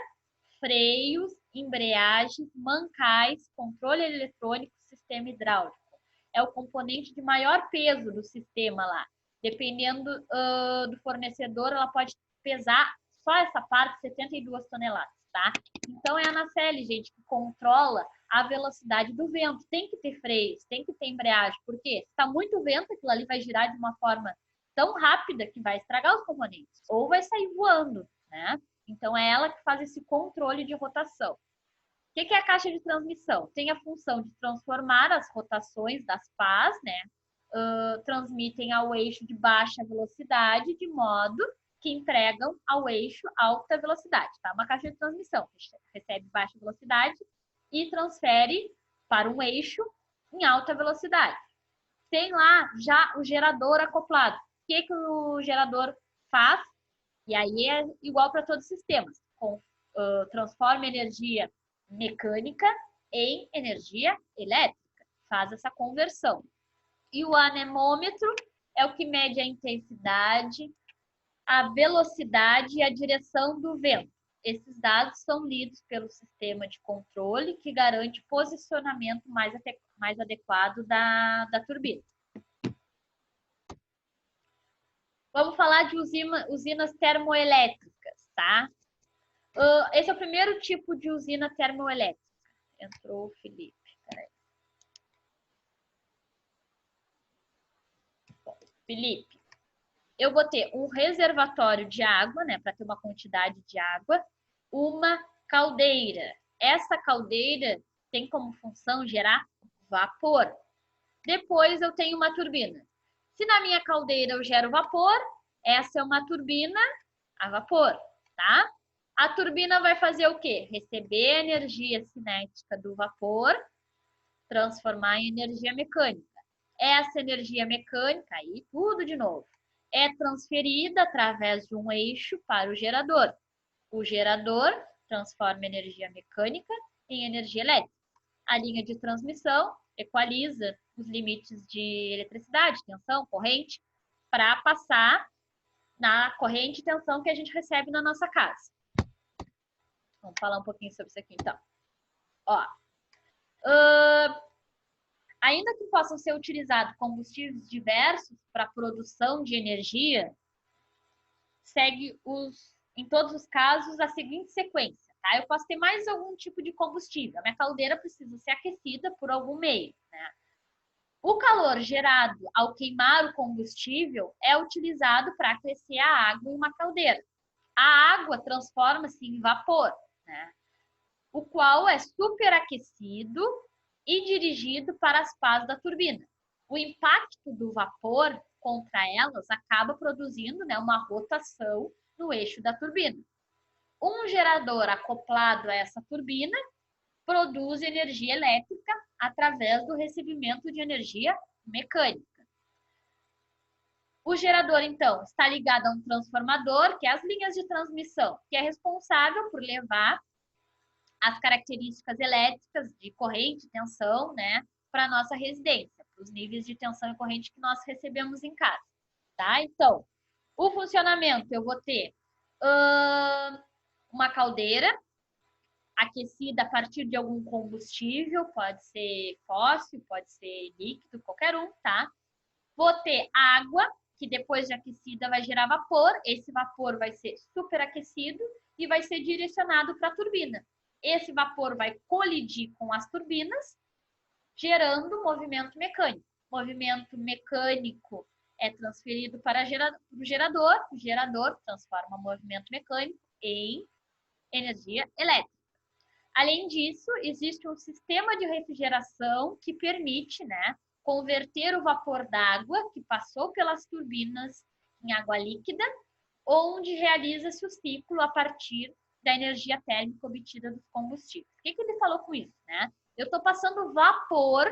freios, embreagens, mancais, controle eletrônico, sistema hidráulico. É o componente de maior peso do sistema lá. Dependendo do fornecedor, ela pode pesar só essa parte 72 toneladas, tá? Então, é a nacelle, gente, que controla a velocidade do vento. Tem que ter freios, tem que ter embreagem. Por quê? Se está muito vento, aquilo ali vai girar de uma forma tão rápida que vai estragar os componentes. Ou vai sair voando, né? Então, é ela que faz esse controle de rotação. O que é a caixa de transmissão? Tem a função de transformar as rotações das pás, né? Transmitem ao eixo de baixa velocidade, de modo que entregam ao eixo alta velocidade, tá? Uma caixa de transmissão recebe baixa velocidade e transfere para um eixo em alta velocidade. Tem lá já o gerador acoplado. O que o gerador faz? E aí é igual para todos os sistemas. Transforma energia mecânica em energia elétrica. Faz essa conversão. E o anemômetro é o que mede a intensidade, a velocidade e a direção do vento. Esses dados são lidos pelo sistema de controle que garante posicionamento mais adequado da turbina. Vamos falar de usinas termoelétricas, tá? Esse é o primeiro tipo de usina termoelétrica. Entrou o Felipe, peraí. Bom, Felipe, eu vou ter um reservatório de água, né, para ter uma quantidade de água, uma caldeira. Essa caldeira tem como função gerar vapor. Depois eu tenho uma turbina. Se na minha caldeira eu gero vapor, essa é uma turbina a vapor, tá? A turbina vai fazer o quê? Receber a energia cinética do vapor transformar em energia mecânica. Essa energia mecânica, aí tudo de novo, é transferida através de um eixo para o gerador. O gerador transforma energia mecânica em energia elétrica. A linha de transmissão equaliza os limites de eletricidade, tensão, corrente, para passar na corrente e tensão que a gente recebe na nossa casa. Vamos falar um pouquinho sobre isso aqui, então. Ó, ainda que possam ser utilizados combustíveis diversos para a produção de energia, segue em todos os casos a seguinte sequência. Tá? Eu posso ter mais algum tipo de combustível. A minha caldeira precisa ser aquecida por algum meio. Né? O calor gerado ao queimar o combustível é utilizado para aquecer a água em uma caldeira. A água transforma-se em vapor, né? O qual é superaquecido e dirigido para as pás da turbina. O impacto do vapor contra elas acaba produzindo, né, uma rotação no eixo da turbina. Um gerador acoplado a essa turbina produz energia elétrica através do recebimento de energia mecânica. O gerador, então, está ligado a um transformador, que é as linhas de transmissão, que é responsável por levar as características elétricas de corrente e tensão, né, para a nossa residência, para os níveis de tensão e corrente que nós recebemos em casa. Tá? Então, o funcionamento, eu vou ter uma caldeira aquecida a partir de algum combustível, pode ser fóssil, pode ser líquido, qualquer um, tá? Vou ter água, que depois de aquecida vai gerar vapor, esse vapor vai ser superaquecido e vai ser direcionado para a turbina. Esse vapor vai colidir com as turbinas, gerando movimento mecânico. Movimento mecânico é transferido para o gerador transforma o movimento mecânico em energia elétrica. Além disso, existe um sistema de refrigeração que permite, né, converter o vapor d'água que passou pelas turbinas em água líquida, onde realiza-se o ciclo a partir da energia térmica obtida dos combustíveis. O que ele falou com isso? Né? Eu estou passando vapor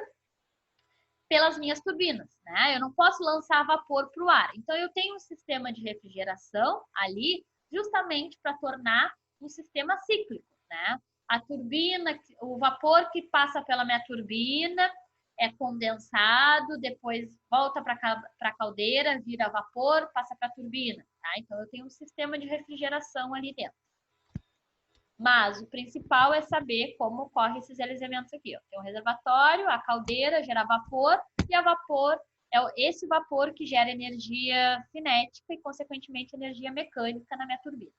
pelas minhas turbinas, né? Eu não posso lançar vapor para o ar. Então, eu tenho um sistema de refrigeração ali justamente para tornar um sistema cíclico, né? A turbina, o vapor que passa pela minha turbina é condensado, depois volta para a caldeira, vira vapor, passa para a turbina, tá? Então, eu tenho um sistema de refrigeração ali dentro. Mas o principal é saber como ocorrem esses elementos aqui. Ó. Tem um reservatório, a caldeira gera vapor, e a vapor é esse vapor que gera energia cinética e, consequentemente, energia mecânica na minha turbina.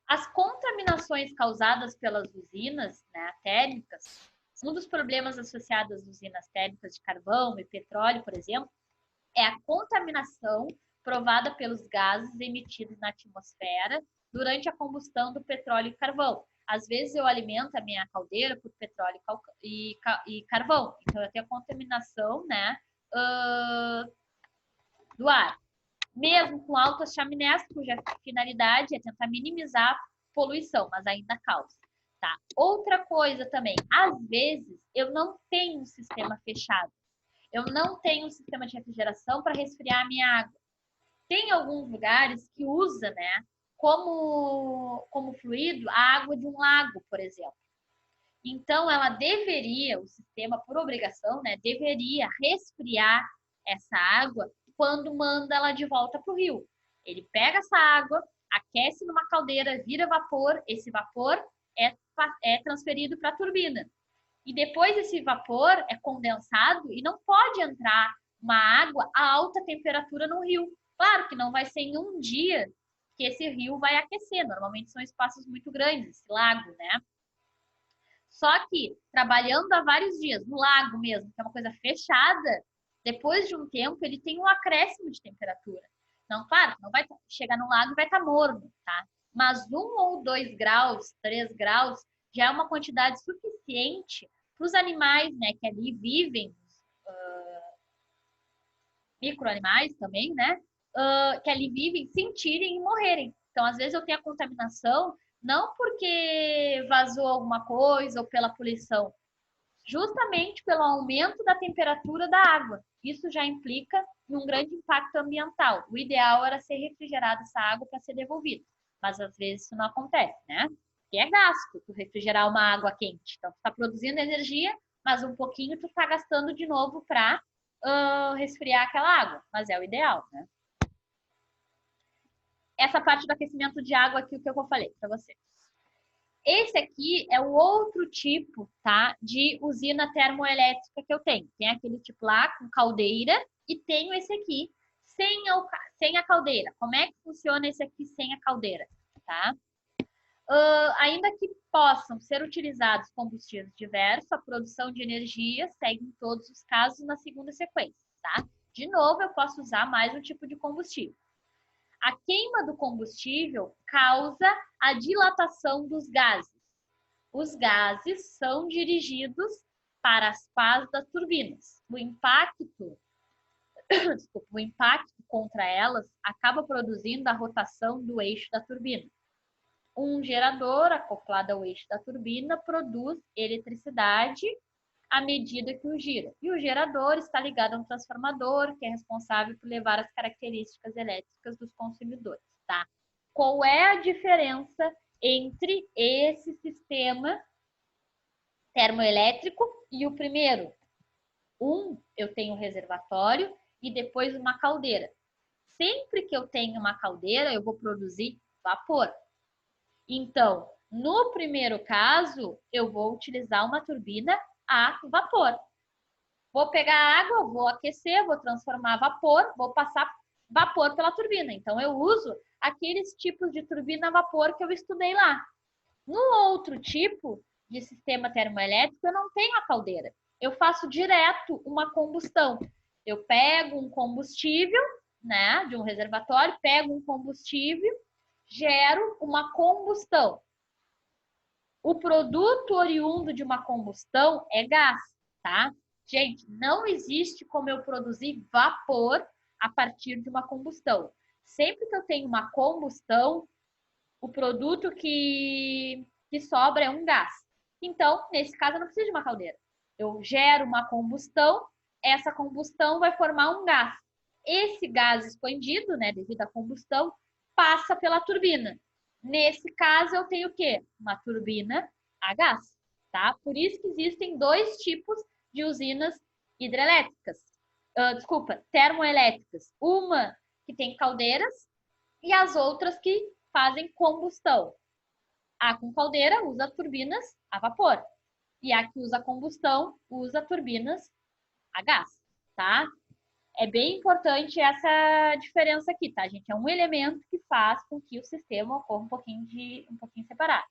As contaminações causadas pelas usinas, né, térmicas, um dos problemas associados às usinas térmicas de carvão e petróleo, por exemplo, é a contaminação provada pelos gases emitidos na atmosfera durante a combustão do petróleo e carvão. Às vezes eu alimento a minha caldeira por petróleo e carvão, então eu tenho a contaminação, né, do ar. Mesmo com altas chaminés, cuja finalidade é tentar minimizar a poluição, mas ainda causa. Tá? Outra coisa também, às vezes eu não tenho um sistema fechado. Eu não tenho um sistema de refrigeração para resfriar a minha água. Tem alguns lugares que usa, né, como fluido a água de um lago, por exemplo. Então, ela deveria, o sistema, por obrigação, né, deveria resfriar essa água quando manda ela de volta para o rio. Ele pega essa água, aquece numa caldeira, vira vapor, esse vapor é transferido para a turbina. E depois esse vapor é condensado e não pode entrar uma água a alta temperatura no rio. Claro que não vai ser em um dia que esse rio vai aquecer. Normalmente são espaços muito grandes, esse lago, né? Só que, trabalhando há vários dias, no lago mesmo, que é uma coisa fechada, depois de um tempo, ele tem um acréscimo de temperatura. Não, claro, não vai chegar no lago e vai estar morno, tá? Mas 1 ou 2 graus, 3 graus, já é uma quantidade suficiente para os animais, né, que ali vivem, microanimais também, né, que ali vivem, sentirem e morrerem. Então, às vezes eu tenho a contaminação Não porque vazou alguma coisa ou pela poluição, justamente pelo aumento da temperatura da água. Isso já implica um grande impacto ambiental. O ideal era ser refrigerada essa água para ser devolvida, mas às vezes isso não acontece, né? E é gasto tu refrigerar uma água quente. Então, tu está produzindo energia, mas um pouquinho tu está gastando de novo para resfriar aquela água. Mas é o ideal, né? Essa parte do aquecimento de água aqui, o que eu falei para você. Esse aqui é o outro tipo, tá, de usina termoelétrica que eu tenho. Tem aquele tipo lá com caldeira e tenho esse aqui sem a caldeira. Como é que funciona esse aqui sem a caldeira, tá? Ainda que possam ser utilizados combustíveis diversos, a produção de energia segue em todos os casos na segunda sequência, tá? De novo, eu posso usar mais um tipo de combustível. A queima do combustível causa a dilatação dos gases. Os gases são dirigidos para as pás das turbinas. O impacto contra elas acaba produzindo a rotação do eixo da turbina. Um gerador acoplado ao eixo da turbina produz eletricidade à medida que o gira. E o gerador está ligado a um transformador que é responsável por levar as características elétricas dos consumidores, tá? Qual é a diferença entre esse sistema termoelétrico e o primeiro? Eu tenho um reservatório e depois uma caldeira. Sempre que eu tenho uma caldeira, eu vou produzir vapor. Então, no primeiro caso, eu vou utilizar uma turbina a vapor. Vou pegar água, vou aquecer, vou transformar vapor, vou passar vapor pela turbina. Então, eu uso aqueles tipos de turbina a vapor que eu estudei lá. No outro tipo de sistema termoelétrico, eu não tenho a caldeira. Eu faço direto uma combustão. Eu pego um combustível, né, de um reservatório, pego um combustível, gero uma combustão. O produto oriundo de uma combustão é gás, tá? Gente, não existe como eu produzir vapor a partir de uma combustão. Sempre que eu tenho uma combustão, o produto que sobra é um gás. Então, nesse caso, eu não preciso de uma caldeira. Eu gero uma combustão, essa combustão vai formar um gás. Esse gás expandido, né, devido à combustão, passa pela turbina. Nesse caso, eu tenho o quê? Uma turbina a gás, tá? Por isso que existem dois tipos de usinas hidrelétricas. Termoelétricas. Uma que tem caldeiras e as outras que fazem combustão. A com caldeira usa turbinas a vapor. E a que usa combustão usa turbinas a gás, tá? É bem importante essa diferença aqui, tá, gente? É um elemento que faz com que o sistema ocorra um pouquinho separado.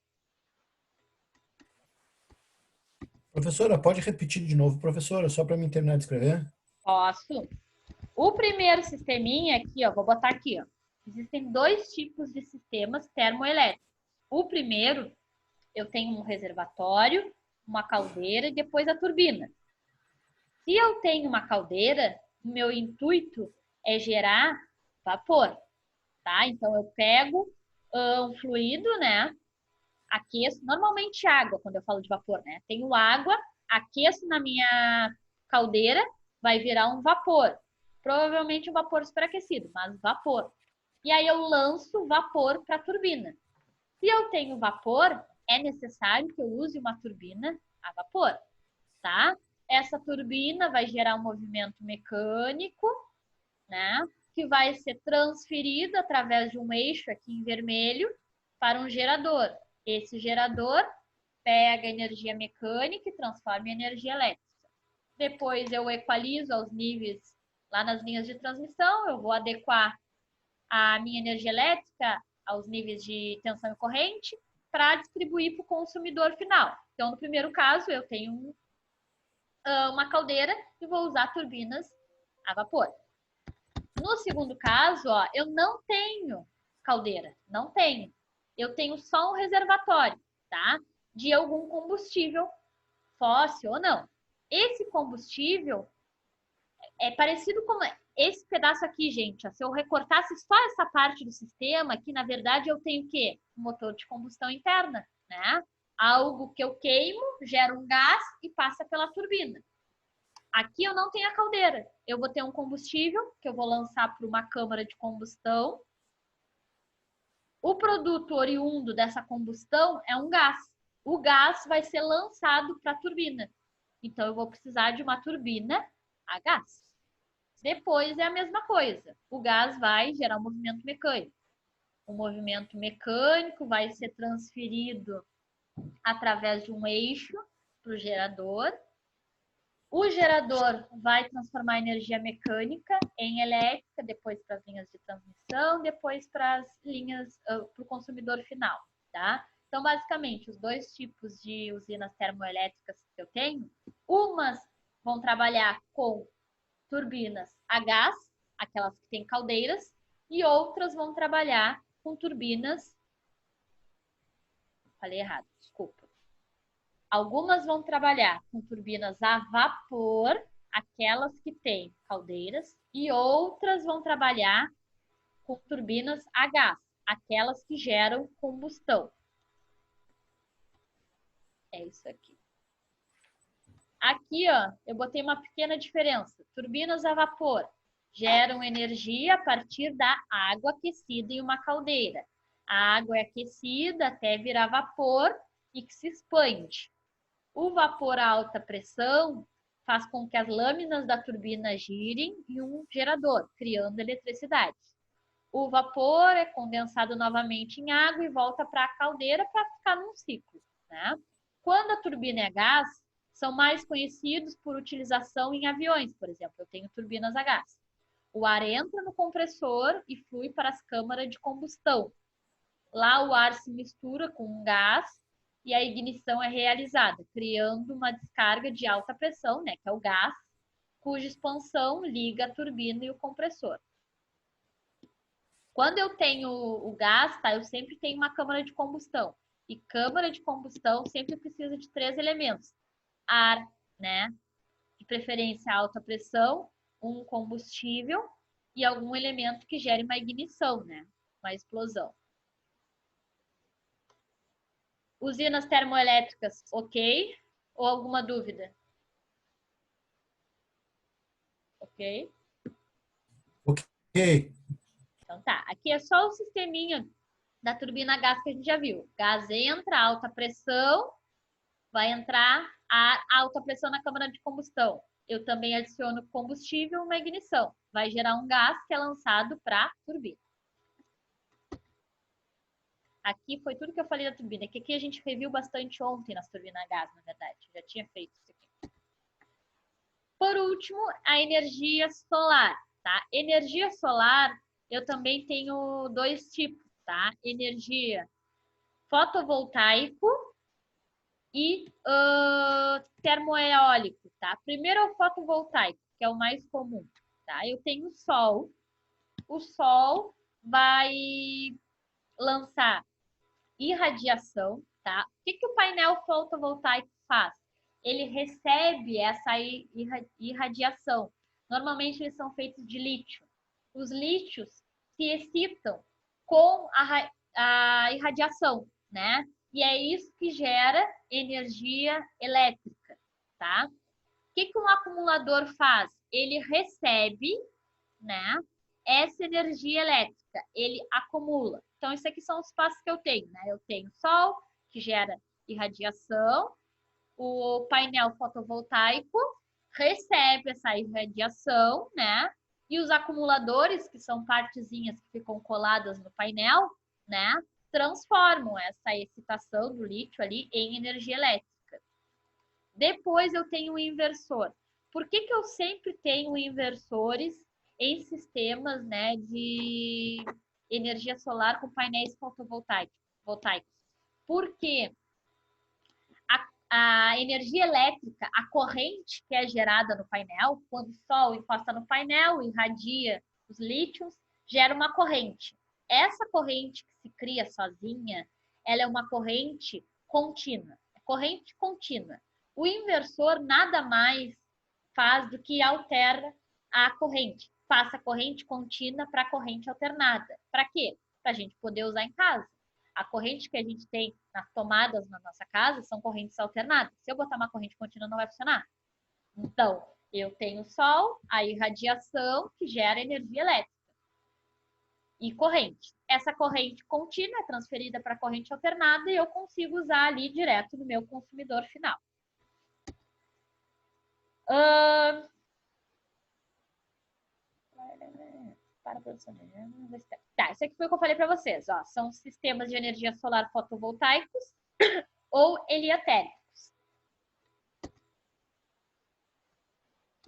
Professora, pode repetir de novo, professora, só para mim terminar de escrever? Posso. O primeiro sisteminha aqui, ó, vou botar aqui, ó. Existem dois tipos de sistemas termoelétricos. O primeiro, eu tenho um reservatório, uma caldeira e depois a turbina. Se eu tenho uma caldeira, o meu intuito é gerar vapor, tá? Então, eu pego um fluido, né? Aqueço, normalmente água, quando eu falo de vapor, né? Tenho água, aqueço na minha caldeira, vai virar um vapor. Provavelmente um vapor superaquecido, mas vapor. E aí eu lanço vapor para a turbina. Se eu tenho vapor, é necessário que eu use uma turbina a vapor, tá? Essa turbina vai gerar um movimento mecânico, né? Que vai ser transferido através de um eixo aqui em vermelho para um gerador. Esse gerador pega energia mecânica e transforma em energia elétrica. Depois eu equalizo aos níveis, lá nas linhas de transmissão, eu vou adequar a minha energia elétrica aos níveis de tensão e corrente para distribuir para o consumidor final. Então, no primeiro caso, eu tenho uma caldeira e vou usar turbinas a vapor. No segundo caso, ó, eu não tenho caldeira, não tenho. Eu tenho só um reservatório, tá? De algum combustível, fóssil ou não. Esse combustível é parecido com... esse pedaço aqui, gente, ó, se eu recortasse só essa parte do sistema, aqui, na verdade, eu tenho o quê? Um motor de combustão interna, né? Algo que eu queimo, gera um gás e passa pela turbina. Aqui eu não tenho a caldeira. Eu vou ter um combustível que eu vou lançar para uma câmara de combustão. O produto oriundo dessa combustão é um gás. O gás vai ser lançado para a turbina. Então, eu vou precisar de uma turbina a gás. Depois é a mesma coisa. O gás vai gerar um movimento mecânico. O movimento mecânico vai ser transferido através de um eixo para o gerador. O gerador vai transformar a energia mecânica em elétrica, depois para as linhas de transmissão, depois para as linhas, para o consumidor final, tá? Então, basicamente, os dois tipos de usinas termoelétricas que eu tenho, umas vão trabalhar com turbinas a gás, aquelas que têm caldeiras, e outras vão trabalhar com turbinas... Falei errado, desculpa. Algumas vão trabalhar com turbinas a vapor, aquelas que têm caldeiras, e outras vão trabalhar com turbinas a gás, aquelas que geram combustão. É isso aqui. Aqui, ó, eu botei uma pequena diferença. Turbinas a vapor geram energia a partir da água aquecida em uma caldeira. A água é aquecida até virar vapor e que se expande. O vapor a alta pressão faz com que as lâminas da turbina girem em um gerador, criando eletricidade. O vapor é condensado novamente em água e volta para a caldeira para ficar num ciclo, né? Quando a turbina é a gás, são mais conhecidos por utilização em aviões, por exemplo. Eu tenho turbinas a gás. O ar entra no compressor e flui para as câmaras de combustão. Lá o ar se mistura com um gás e a ignição é realizada, criando uma descarga de alta pressão, né, que é o gás, cuja expansão liga a turbina e o compressor. Quando eu tenho o gás, tá, eu sempre tenho uma câmara de combustão. E câmara de combustão sempre precisa de 3 elementos. Ar, né, de preferência alta pressão, um combustível e algum elemento que gere uma ignição, né, uma explosão. Usinas termoelétricas, ok? Ou alguma dúvida? Ok? Ok. Então tá, aqui é só o sisteminha da turbina a gás que a gente já viu. Gás entra, alta pressão, vai entrar a alta pressão na câmara de combustão. Eu também adiciono combustível, uma ignição. Vai gerar um gás que é lançado para a turbina. Aqui foi tudo que eu falei da turbina, que aqui a gente reviu bastante ontem nas turbinas a gás, na verdade. Já tinha feito isso aqui. Por último, a energia solar, tá? Energia solar, eu também tenho 2 tipos, tá? Energia fotovoltaico e termoeólico, tá? Primeiro é o fotovoltaico, que é o mais comum, tá? Eu tenho sol. O sol vai lançar irradiação, tá? O que o painel fotovoltaico faz? Ele recebe essa irradiação. Normalmente eles são feitos de lítio. Os lítios se excitam com a irradiação, né? E é isso que gera energia elétrica, tá? O que um acumulador faz? Ele recebe, né, essa energia elétrica, ele acumula. Então, isso aqui são os passos que eu tenho, né? Eu tenho sol, que gera irradiação, o painel fotovoltaico recebe essa irradiação, né? E os acumuladores, que são partezinhas que ficam coladas no painel, né, transformam essa excitação do lítio ali em energia elétrica. Depois eu tenho o inversor. Por que eu sempre tenho inversores em sistemas, né, de energia solar com painéis fotovoltaicos? Porque a energia elétrica, a corrente que é gerada no painel, quando o sol encosta no painel, irradia os lítios, gera uma corrente. Essa corrente que se cria sozinha, ela é uma corrente contínua. É corrente contínua. O inversor nada mais faz do que altera a corrente. passa corrente contínua para corrente alternada. Para quê? Para a gente poder usar em casa. A corrente que a gente tem nas tomadas na nossa casa são correntes alternadas. Se eu botar uma corrente contínua, não vai funcionar. Então, eu tenho sol, a irradiação que gera energia elétrica e corrente. Essa corrente contínua é transferida para a corrente alternada e eu consigo usar ali direto no meu consumidor final. Para a produção de energia. Tá, isso aqui foi o que eu falei para vocês. Ó, são sistemas de energia solar fotovoltaicos ou heliotéricos.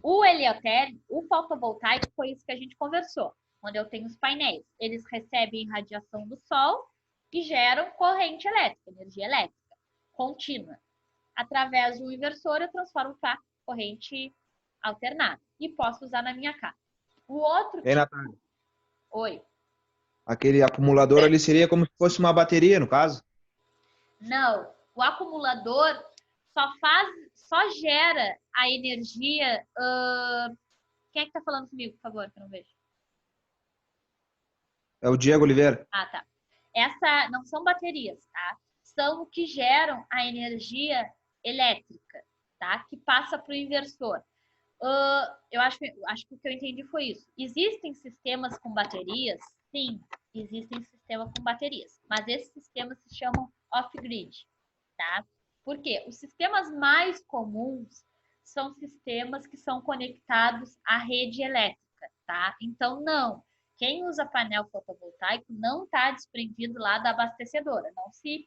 O heliotérmico, o fotovoltaico, foi isso que a gente conversou. Onde eu tenho os painéis. Eles recebem radiação do sol e geram corrente elétrica, energia elétrica contínua. Através de um inversor, eu transformo para corrente alternada. E posso usar na minha casa. O outro... Ei, Natália. Oi. Aquele acumulador ali seria como se fosse uma bateria, no caso? Não. O acumulador só gera a energia... Quem é que está falando comigo, por favor, que eu não vejo? É o Diego Oliveira. Ah, tá. Essa não são baterias, tá? São o que geram a energia elétrica, tá? Que passa para o inversor. Eu acho que o que eu entendi foi isso. Existem sistemas com baterias? Sim, existem sistemas com baterias. Mas esses sistemas se chamam off-grid, tá? Por quê? Os sistemas mais comuns são sistemas que são conectados à rede elétrica, tá? Então, não. Quem usa painel fotovoltaico não está desprendido lá da abastecedora, não se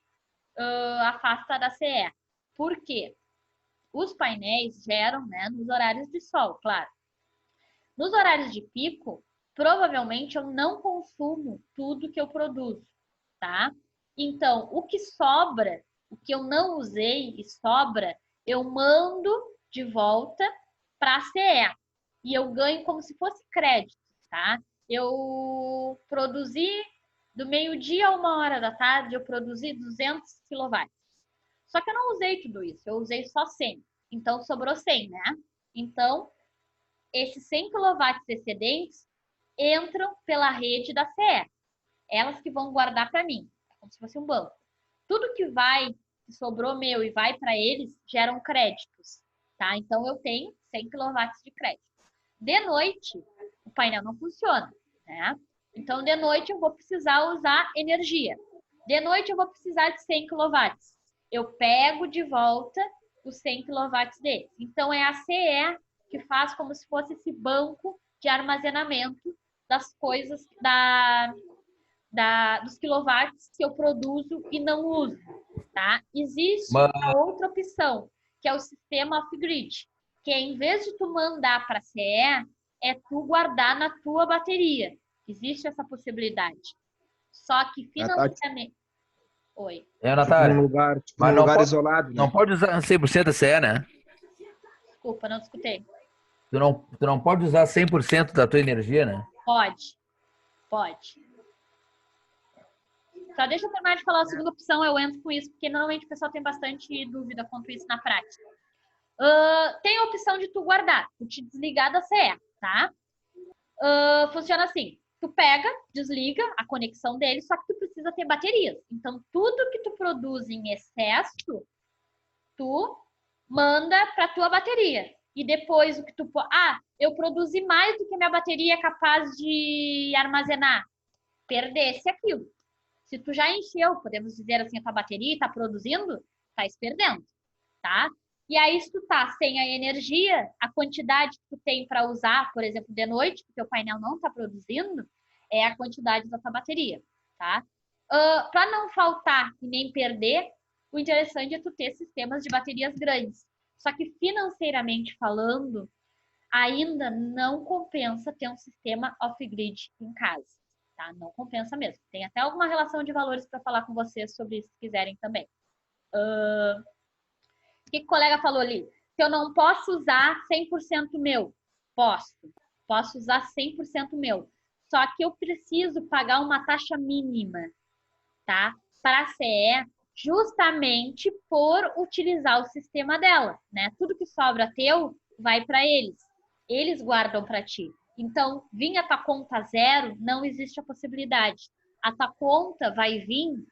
afasta da CE. Por quê? Os painéis geram, né, nos horários de sol, claro. Nos horários de pico, provavelmente eu não consumo tudo que eu produzo, tá? Então, o que sobra, o que eu não usei e sobra, eu mando de volta para a CE. E eu ganho como se fosse crédito, tá? Eu produzi do meio-dia a 1h da tarde, eu produzi 200 kW. Só que eu não usei tudo isso, eu usei só 100. Então, sobrou 100, né? Então, esses 100 kW excedentes entram pela rede da CE. Elas que vão guardar para mim. É como se fosse um banco. Tudo que sobrou meu e vai para eles, geram créditos, tá? Então, eu tenho 100 kW de crédito. De noite, o painel não funciona, né? Então, de noite, eu vou precisar usar energia. De noite, eu vou precisar de 100 kW. Eu pego de volta os 100 kW dele. Então, é a CE que faz como se fosse esse banco de armazenamento das coisas, dos quilowatts que eu produzo e não uso, tá? Existe uma outra opção, que é o sistema off-grid, que é, em vez de tu mandar para a CE, é tu guardar na tua bateria. Existe essa possibilidade. Só que financeiramente... Oi. Natália. Tipo um lugar isolado. Né? Não pode usar 100% da CE, né? Desculpa, não escutei. Tu não pode usar 100% da tua energia, né? Pode. Só deixa eu terminar de falar a segunda opção, eu entro com isso, porque normalmente o pessoal tem bastante dúvida quanto isso na prática. Tem a opção de tu guardar, tu te desligar da CE, tá? Funciona assim. Tu pega, desliga a conexão dele, só que tu precisa ter baterias. Então, tudo que tu produz em excesso, tu manda para tua bateria. E depois o que tu... eu produzi mais do que a minha bateria é capaz de armazenar. Perdesse aquilo. Se tu já encheu, podemos dizer assim, a tua bateria e tá produzindo, tá perdendo, tá? E aí, se tu tá sem a energia, a quantidade que tu tem para usar, por exemplo, de noite, que o teu painel não tá produzindo, é a quantidade da tua bateria, tá? Para não faltar e nem perder, o interessante é tu ter sistemas de baterias grandes. Só que financeiramente falando, ainda não compensa ter um sistema off-grid em casa, tá? Não compensa mesmo. Tem até alguma relação de valores para falar com vocês sobre isso, se quiserem também. O que o colega falou ali? Se eu não posso usar 100% meu, posso usar 100% meu. Só que eu preciso pagar uma taxa mínima, tá? Para a CE, justamente por utilizar o sistema dela, né? Tudo que sobra teu vai para eles. Eles guardam para ti. Então, vir a tua conta zero, não existe a possibilidade. A tua conta vai vir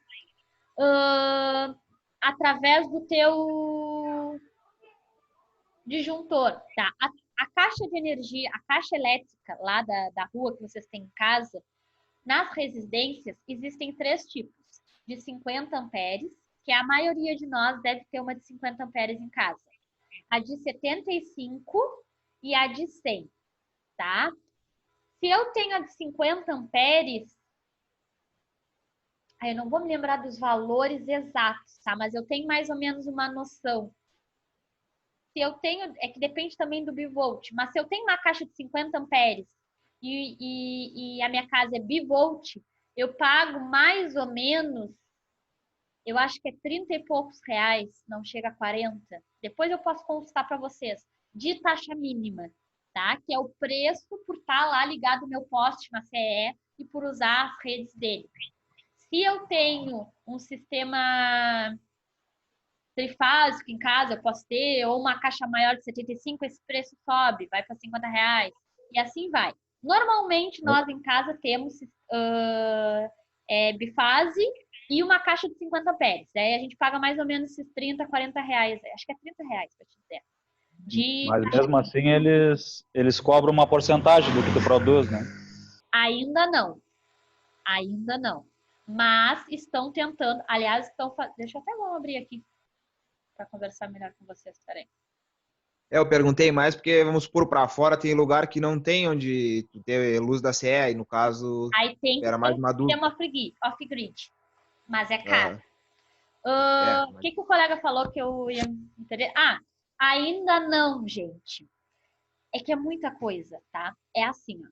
através do teu disjuntor, tá? A caixa de energia, a caixa elétrica lá da rua que vocês têm em casa, nas residências existem 3 tipos. De 50 amperes, que a maioria de nós deve ter uma de 50 amperes em casa. A de 75 e a de 100, tá? Se eu tenho a de 50 amperes, eu não vou me lembrar dos valores exatos, tá? Mas eu tenho mais ou menos uma noção. Se eu tenho, é que depende também do bivolt, mas se eu tenho uma caixa de 50 amperes e a minha casa é bivolt, eu pago mais ou menos, eu acho que é 30 e poucos reais, não chega a 40. Depois eu posso consultar para vocês, de taxa mínima, tá? Que é o preço por estar lá ligado o meu poste na CE e por usar as redes dele. Se eu tenho um sistema trifásico em casa, eu posso ter, ou uma caixa maior de 75, esse preço sobe, vai para 50 reais, e assim vai. Normalmente, nós em casa temos bifase e uma caixa de 50 amperes. Daí a gente paga mais ou menos esses 30, 40 reais. Acho que é 30 reais, para te dizer. Mas mesmo assim, eles cobram uma porcentagem do que tu produz, né? Ainda não. Ainda não. Mas estão tentando, aliás, deixa eu até abrir aqui para conversar melhor com vocês, peraí. Eu perguntei mais porque, vamos supor, para fora tem lugar que não tem onde ter luz da CE, e no caso aí tem que era mais uma dúvida. Tem uma off-grid, mas é caro. O que o colega falou que eu ia entender? Ainda não, gente. É que é muita coisa, tá? É assim, ó.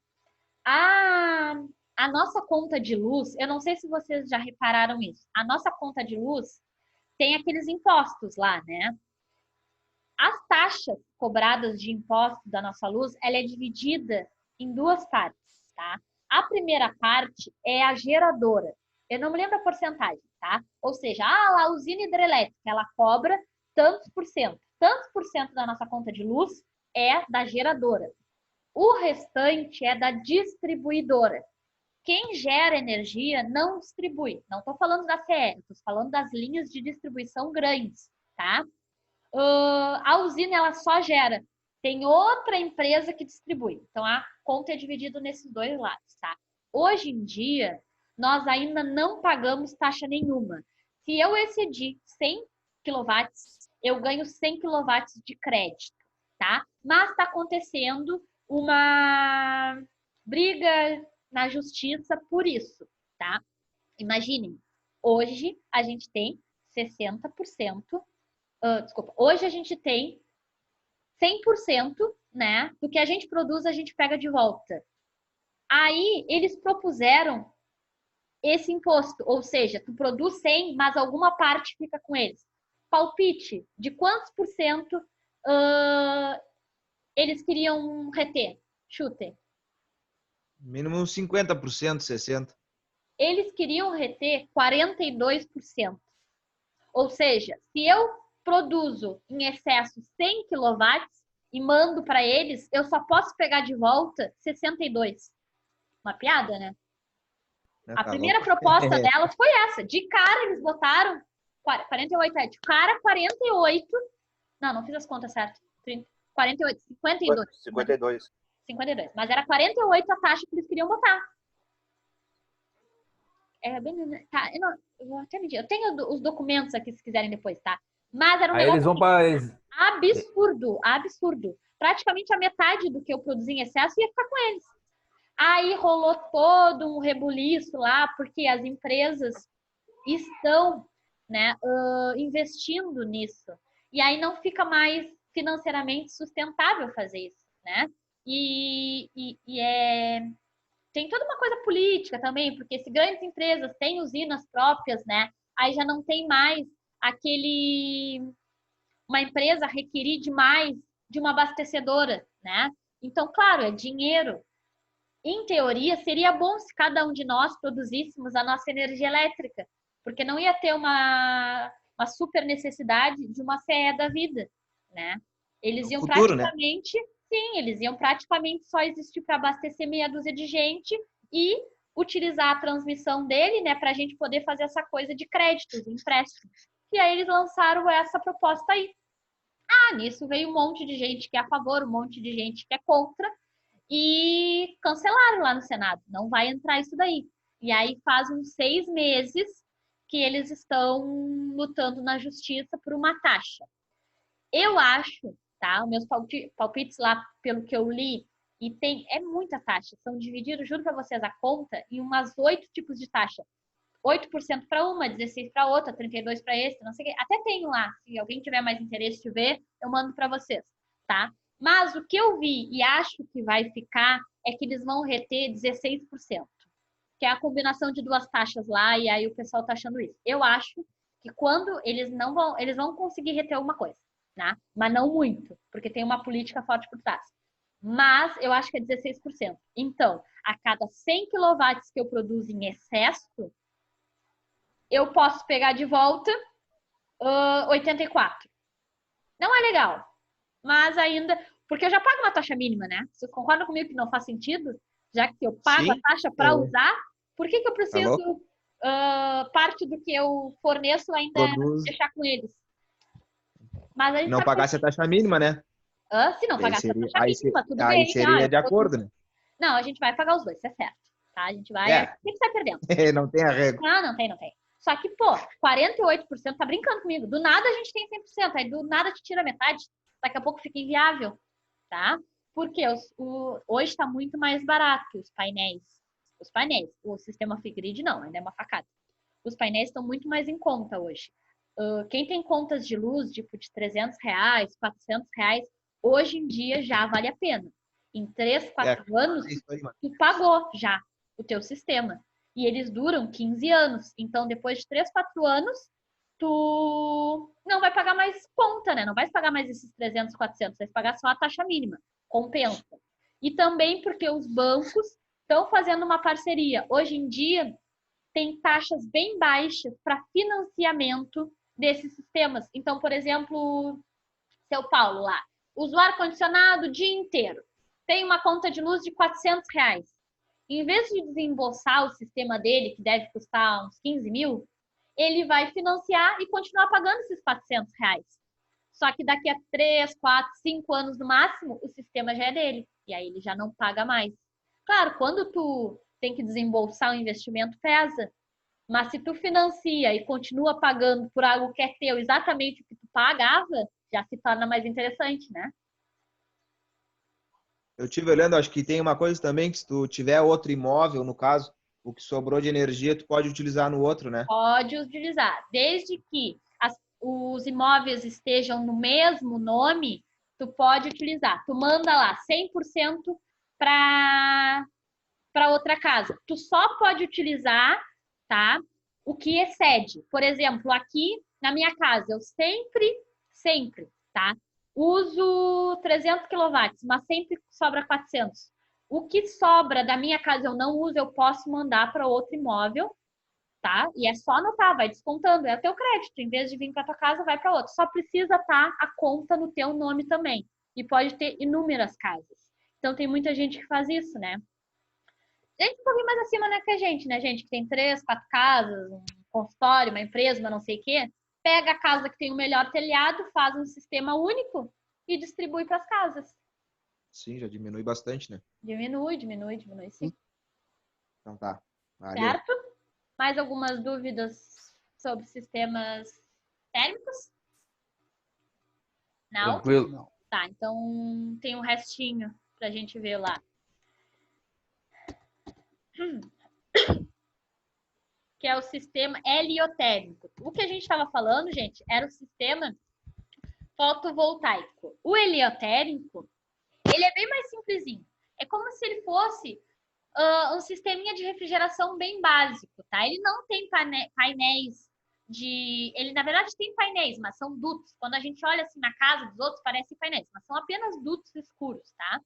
A nossa conta de luz, eu não sei se vocês já repararam isso. A nossa conta de luz tem aqueles impostos lá, né? As taxas cobradas de imposto da nossa luz, ela é dividida em 2 partes, tá? A primeira parte é a geradora. Eu não me lembro a porcentagem, tá? Ou seja, a usina hidrelétrica, ela cobra tantos por cento. Tantos por cento da nossa conta de luz é da geradora. O restante é da distribuidora. Quem gera energia não distribui. Não estou falando da CE, estou falando das linhas de distribuição grandes, tá? A usina, ela só gera. Tem outra empresa que distribui. Então, a conta é dividida nesses 2 lados, tá? Hoje em dia, nós ainda não pagamos taxa nenhuma. Se eu excedi 100 kW, eu ganho 100 kW de crédito, tá? Mas está acontecendo uma briga na justiça por isso, tá? Imaginem, hoje a gente tem 60%, hoje a gente tem 100%, né, do que a gente produz, a gente pega de volta. Aí, eles propuseram esse imposto, ou seja, tu produz 100, mas alguma parte fica com eles. Palpite de quantos por cento eles queriam reter? Chutem. Mínimo 50%, 60%. Eles queriam reter 42%. Ou seja, se eu produzo em excesso 100 kW e mando para eles, eu só posso pegar de volta 62. Uma piada, né? A primeira proposta delas foi essa. De cara, eles botaram 48, de cara 48. Não fiz as contas certas. 48, 52. 52. Mas era 48 a taxa que eles queriam botar. Tá, eu vou até medir. Eu tenho os documentos aqui, se quiserem depois, tá? Mas era um negócio absurdo. Praticamente a metade do que eu produzi em excesso ia ficar com eles. Aí rolou todo um rebuliço lá, porque as empresas estão, né, investindo nisso. E aí não fica mais financeiramente sustentável fazer isso, né? Tem toda uma coisa política também, porque se grandes empresas têm usinas próprias, né, aí já não tem mais uma empresa requerir demais de uma abastecedora, né? Então, claro, é dinheiro. Em teoria, seria bom se cada um de nós produzíssemos a nossa energia elétrica, porque não ia ter uma super necessidade de uma CE da vida, né? Eles iam praticamente Sim, eles iam praticamente só existir para abastecer meia dúzia de gente e utilizar a transmissão dele, né, para a gente poder fazer essa coisa de créditos, empréstimos. E aí eles lançaram essa proposta aí. Nisso veio um monte de gente que é a favor, um monte de gente que é contra, e cancelaram lá no Senado. Não vai entrar isso daí. E aí faz uns 6 meses que eles estão lutando na justiça por uma taxa. Eu acho, tá? Os meus palpites lá, pelo que eu li, e é muita taxa. São divididos, juro para vocês, a conta em umas 8 tipos de taxa. 8% para uma, 16% para outra, 32% para esse, não sei o quê. Até tenho lá. Se alguém tiver mais interesse de ver, eu mando para vocês, tá? Mas o que eu vi e acho que vai ficar é que eles vão reter 16%, que é a combinação de 2 taxas lá, e aí o pessoal tá achando isso. Eu acho que quando eles vão conseguir reter alguma coisa, né? Mas não muito, porque tem uma política forte por trás. Mas eu acho que é 16%. Então, a cada 100 kW que eu produzo em excesso, eu posso pegar de volta 84. Não é legal, mas ainda... Porque eu já pago uma taxa mínima, né? Vocês concordam comigo que não faz sentido? Já que eu pago a taxa para usar, por que eu preciso parte do que eu forneço ainda deixar com eles? Mas a gente não pagasse a taxa mínima, né? Se não pagasse a taxa mínima, tudo bem. Aí seria de acordo, né? Não, a gente vai pagar os dois, isso é certo. Tá? A gente vai... Quem que sai perdendo? Não tem arrego. Não tem. Só que, pô, 48% tá brincando comigo. Do nada a gente tem 100%, aí do nada te tira metade. Daqui a pouco fica inviável, tá? Porque hoje está muito mais barato os painéis. O sistema Figrid não, ainda é uma facada. Os painéis estão muito mais em conta hoje. Quem tem contas de luz, tipo de R$300, R$400, hoje em dia já vale a pena. Em 3, 4 anos, tu pagou já o teu sistema. E eles duram 15 anos. Então, depois de 3, 4 anos, tu não vai pagar mais conta, né? Não vai pagar mais esses 300, 400. Vai pagar só a taxa mínima. Compensa. E também porque os bancos estão fazendo uma parceria. Hoje em dia, tem taxas bem baixas para financiamento desses sistemas. Então, por exemplo, seu Paulo lá, usa o ar-condicionado o dia inteiro. Tem uma conta de luz de R$400. Em vez de desembolsar o sistema dele, que deve custar uns 15 mil, ele vai financiar e continuar pagando esses R$400. Só que daqui a 3, 4, 5 anos no máximo, o sistema já é dele. E aí ele já não paga mais. Claro, quando tu tem que desembolsar o investimento, pesa. Mas se tu financia e continua pagando por algo que é teu, exatamente o que tu pagava, já se torna mais interessante, né? Eu estive olhando, acho que tem uma coisa também, que se tu tiver outro imóvel, no caso, o que sobrou de energia, tu pode utilizar no outro, né? Pode utilizar. Desde que os imóveis estejam no mesmo nome, tu pode utilizar. Tu manda lá 100% para outra casa. Tu só pode utilizar, tá? O que excede. Por exemplo, aqui na minha casa, eu sempre, tá? Uso 300 kW, mas sempre sobra 400. O que sobra da minha casa eu não uso, eu posso mandar para outro imóvel, tá? E é só anotar, vai descontando, é o teu crédito. Em vez de vir para tua casa, vai para outro. Só precisa estar a conta no teu nome também. E pode ter inúmeras casas. Então tem muita gente que faz isso, né? Gente um pouquinho mais acima, né, que a gente, né, gente? Que tem 3, 4 casas, um consultório, uma empresa, mas não sei o quê. Pega a casa que tem o melhor telhado, faz um sistema único e distribui para as casas. Sim, já diminui bastante, né? Diminui, sim. Então tá. Valeu. Certo? Mais algumas dúvidas sobre sistemas térmicos? Não? Tranquilo. Não. Tá, então tem um restinho pra gente ver lá. Que é o sistema heliotérmico. O que a gente estava falando, gente, era o sistema fotovoltaico. O heliotérmico, ele é bem mais simplesinho. É como se ele fosse um sisteminha de refrigeração bem básico, tá? Ele não tem painéis de... Ele, na verdade, tem painéis, mas são dutos. Quando a gente olha assim na casa dos outros, parecem painéis, mas são apenas dutos escuros, tá?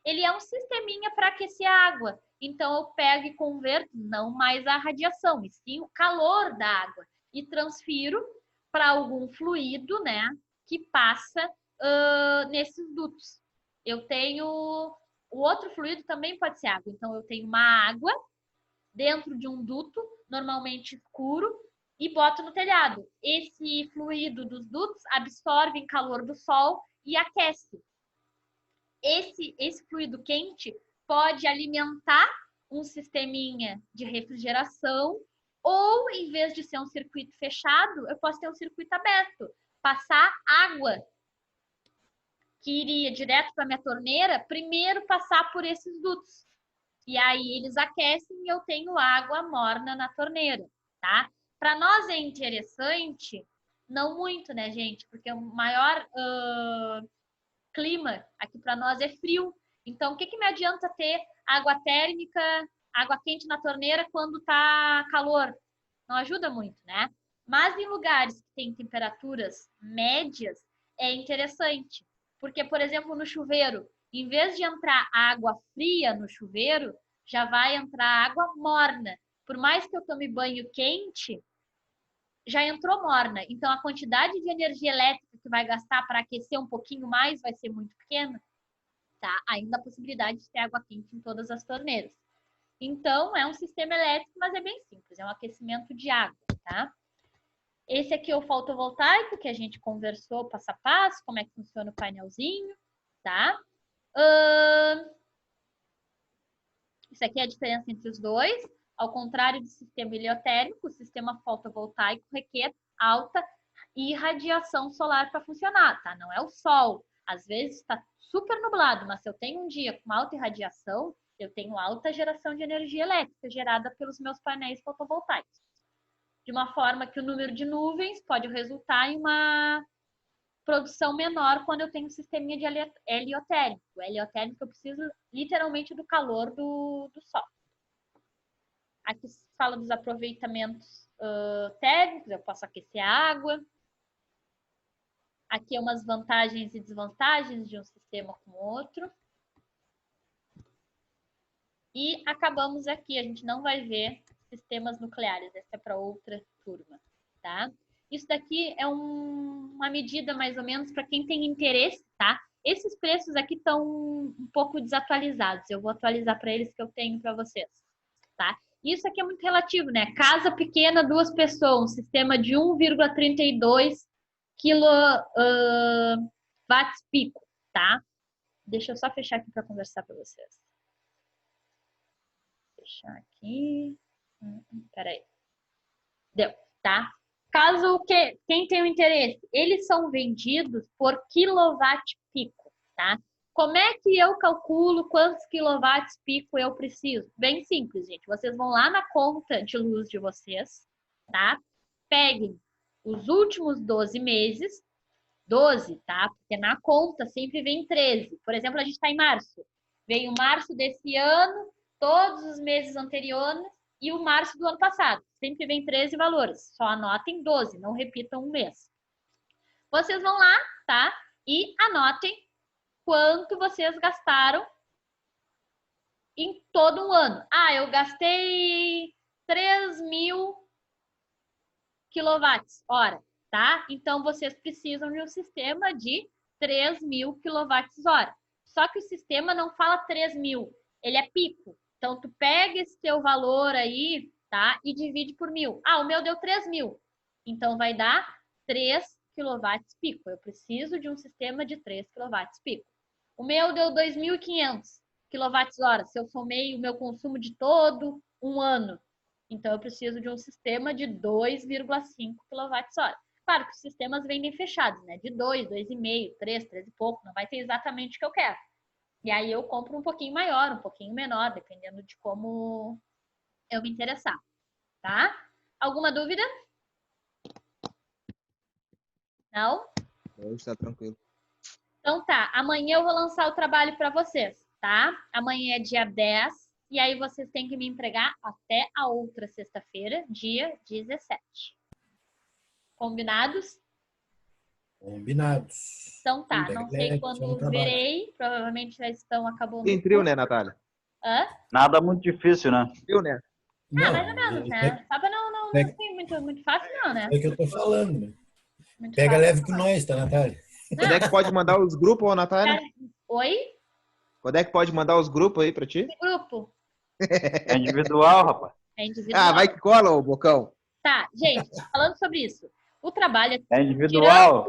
Ele é um sisteminha para aquecer a água. Então, eu pego e converto não mais a radiação, e sim o calor da água. E transfiro para algum fluido, né? Que passa nesses dutos. eu tenho... O outro fluido também pode ser água. Então, eu tenho uma água dentro de um duto, normalmente escuro, e boto no telhado. Esse fluido dos dutos absorve calor do sol e aquece. Esse fluido quente pode alimentar um sisteminha de refrigeração, ou, em vez de ser um circuito fechado, eu posso ter um circuito aberto. Passar água que iria direto para minha torneira, primeiro passar por esses dutos. E aí eles aquecem e eu tenho água morna na torneira, tá? Para nós é interessante, não muito, né, gente? Porque o maior clima aqui para nós é frio. Então, o que me adianta ter água térmica, água quente na torneira quando tá calor? Não ajuda muito, né? Mas em lugares que tem temperaturas médias, é interessante. Porque, por exemplo, no chuveiro, em vez de entrar água fria no chuveiro, já vai entrar água morna. Por mais que eu tome banho quente, já entrou morna. Então, a quantidade de energia elétrica que vai gastar para aquecer um pouquinho mais vai ser muito pequena. Tá? Ainda a possibilidade de ter água quente em todas as torneiras. Então, é um sistema elétrico, mas é bem simples. É um aquecimento de água, tá? Esse aqui é o fotovoltaico, que a gente conversou passo a passo, como é que funciona o painelzinho, tá? Isso aqui é a diferença entre os dois. Ao contrário do sistema heliotérmico, o sistema fotovoltaico requer alta irradiação solar para funcionar, tá? Não é o sol. Às vezes está super nublado, mas se eu tenho um dia com alta irradiação, eu tenho alta geração de energia elétrica gerada pelos meus painéis fotovoltaicos. De uma forma que o número de nuvens pode resultar em uma produção menor quando eu tenho um sisteminha de heliotérmico. O heliotérmico eu preciso literalmente do calor do sol. Aqui se fala dos aproveitamentos térmicos, eu posso aquecer a água. Aqui é umas vantagens e desvantagens de um sistema com o outro. E acabamos aqui, a gente não vai ver sistemas nucleares, essa é para outra turma, tá? Isso daqui é uma medida mais ou menos para quem tem interesse, tá? Esses preços aqui estão um pouco desatualizados, eu vou atualizar para eles que eu tenho para vocês, tá? Isso aqui é muito relativo, né? Casa pequena, 2 pessoas, um sistema de 1,32 kW pico, tá? Deixa eu só fechar aqui para conversar para vocês. Fechar aqui. Peraí. Deu, tá? Caso quem tem o interesse, eles são vendidos por quilowatt pico, tá? Como é que eu calculo quantos quilowatts pico eu preciso? Bem simples, gente. Vocês vão lá na conta de luz de vocês, tá? Peguem os últimos 12 meses, 12, tá? Porque na conta sempre vem 13. Por exemplo, a gente está em março. Veio março desse ano, todos os meses anteriores e o março do ano passado. Sempre vem 13 valores. Só anotem 12, não repitam um mês. Vocês vão lá, tá? E anotem quanto vocês gastaram em todo um ano. Ah, eu gastei 3.000 kWh, tá? Então, vocês precisam de um sistema de 3.000 kWh. Só que o sistema não fala 3.000, ele é pico. Então, tu pega esse teu valor aí, tá? E divide por 1.000. Ah, o meu deu 3.000. Então, vai dar 3 kW pico. Eu preciso de um sistema de 3 kW pico. O meu deu 2.500 kWh. Se eu somei o meu consumo de todo um ano. Então, eu preciso de um sistema de 2,5 kWh. Claro que os sistemas vendem fechados, né? De 2, 2,5, 3, 3 e pouco. Não vai ter exatamente o que eu quero. E aí eu compro um pouquinho maior, um pouquinho menor, dependendo de como eu me interessar, tá? Alguma dúvida? Não? Hoje está tranquilo. Então tá, amanhã eu vou lançar o trabalho para vocês, tá? Amanhã é dia 10, e aí vocês têm que me entregar até a outra sexta-feira, dia 17. Combinados? Combinados. Então tá, não sei quando verei, provavelmente já estão acabando. Tem trio, né, Natália? Hã? Nada muito difícil, né? Trio, né? Ah, mais ou menos, né? Sábado não tem muito fácil, não, né? É o que eu tô falando, né? Muito Pega fácil. leve com nós, tá, Natália? Quando é que pode mandar os grupos, ô, Natália? Oi? Quando é que pode mandar os grupos aí pra ti? Que grupo? É individual, rapaz. É individual. Ah, vai que cola, ô Bocão. Tá, gente, falando sobre isso. O trabalho É individual.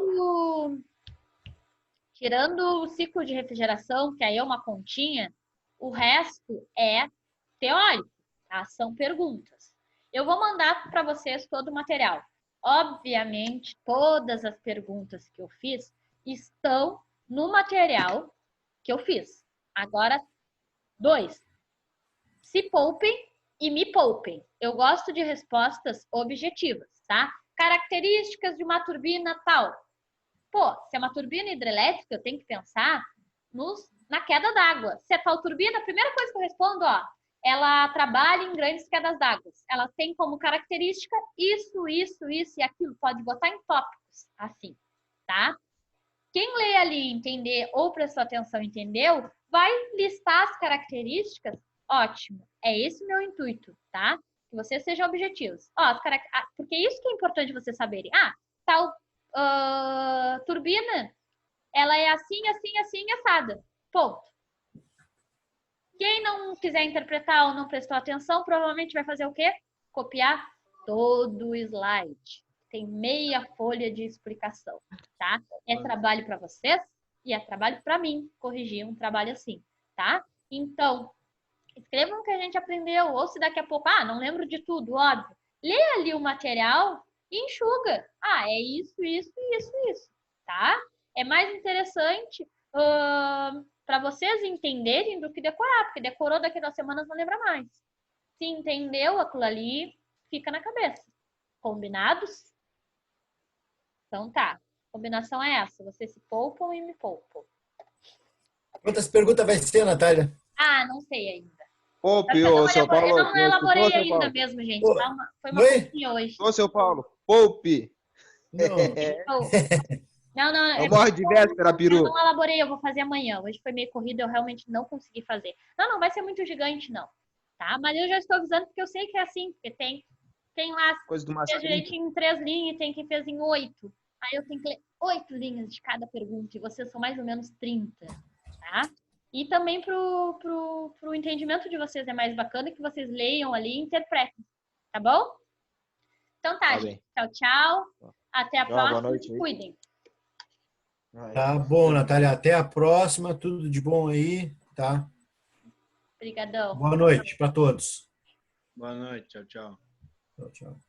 tirando o ciclo de refrigeração, que aí é uma continha, o resto é teórico, tá? São perguntas. Eu vou mandar para vocês todo o material. Obviamente, todas as perguntas que eu fiz estão no material que eu fiz. Agora, 2. Se poupem e me poupem. Eu gosto de respostas objetivas, tá? Características de uma turbina tal. Pô, se é uma turbina hidrelétrica, eu tenho que pensar na queda d'água. Se é tal turbina, a primeira coisa que eu respondo, ó, ela trabalha em grandes quedas d'água. Ela tem como característica isso e aquilo. Pode botar em tópicos, assim, tá? Quem lê ali e entender ou prestou atenção e entendeu, vai listar as características. Ótimo. É esse o meu intuito, tá? Que vocês sejam objetivos. Ó, porque isso que é importante vocês saberem. Ah, tal turbina, ela é assim, assada. Ponto. Quem não quiser interpretar ou não prestou atenção, provavelmente vai fazer o quê? Copiar todo o slide. Tem meia folha de explicação, tá? É trabalho para vocês e é trabalho para mim corrigir um trabalho assim, tá? Então, escrevam o que a gente aprendeu, ou se daqui a pouco, não lembro de tudo, óbvio. Lê ali o material e enxuga. É isso, tá? É mais interessante para vocês entenderem do que decorar, porque decorou daqui a 2 semanas não lembra mais. Se entendeu aquilo ali, fica na cabeça. Combinados? Então tá. A combinação é essa. Vocês se poupam e me poupam. Quantas perguntas vai ser, Natália? Não sei ainda. Poupe, ô, seu Paulo. Eu não elaborei Ô, seu ainda Paulo. mesmo, gente. Ô, Foi uma oi? coisinha hoje. Ô, seu Paulo, poupe. Não. Não morre de véspera, Eu peru. não elaborei, eu vou fazer amanhã. Hoje foi meio corrido, eu realmente não consegui fazer. Não vai ser muito gigante, não. Tá? Mas eu já estou avisando porque eu sei que é assim, porque tem lá, Coisa do fez massinho. direitinho em 3 linhas e tem quem fez em 8. Aí eu tenho que ler 8 linhas de cada pergunta e vocês são mais ou menos 30, tá? E também pro entendimento de vocês é mais bacana que vocês leiam ali e interpretem, tá bom? Então tá, gente. Tchau. Até a próxima. Boa noite. Cuidem. Tá bom, Natália. Até a próxima. Tudo de bom aí, tá? Obrigadão. Boa noite para todos. Boa noite. Tchau. Tchau.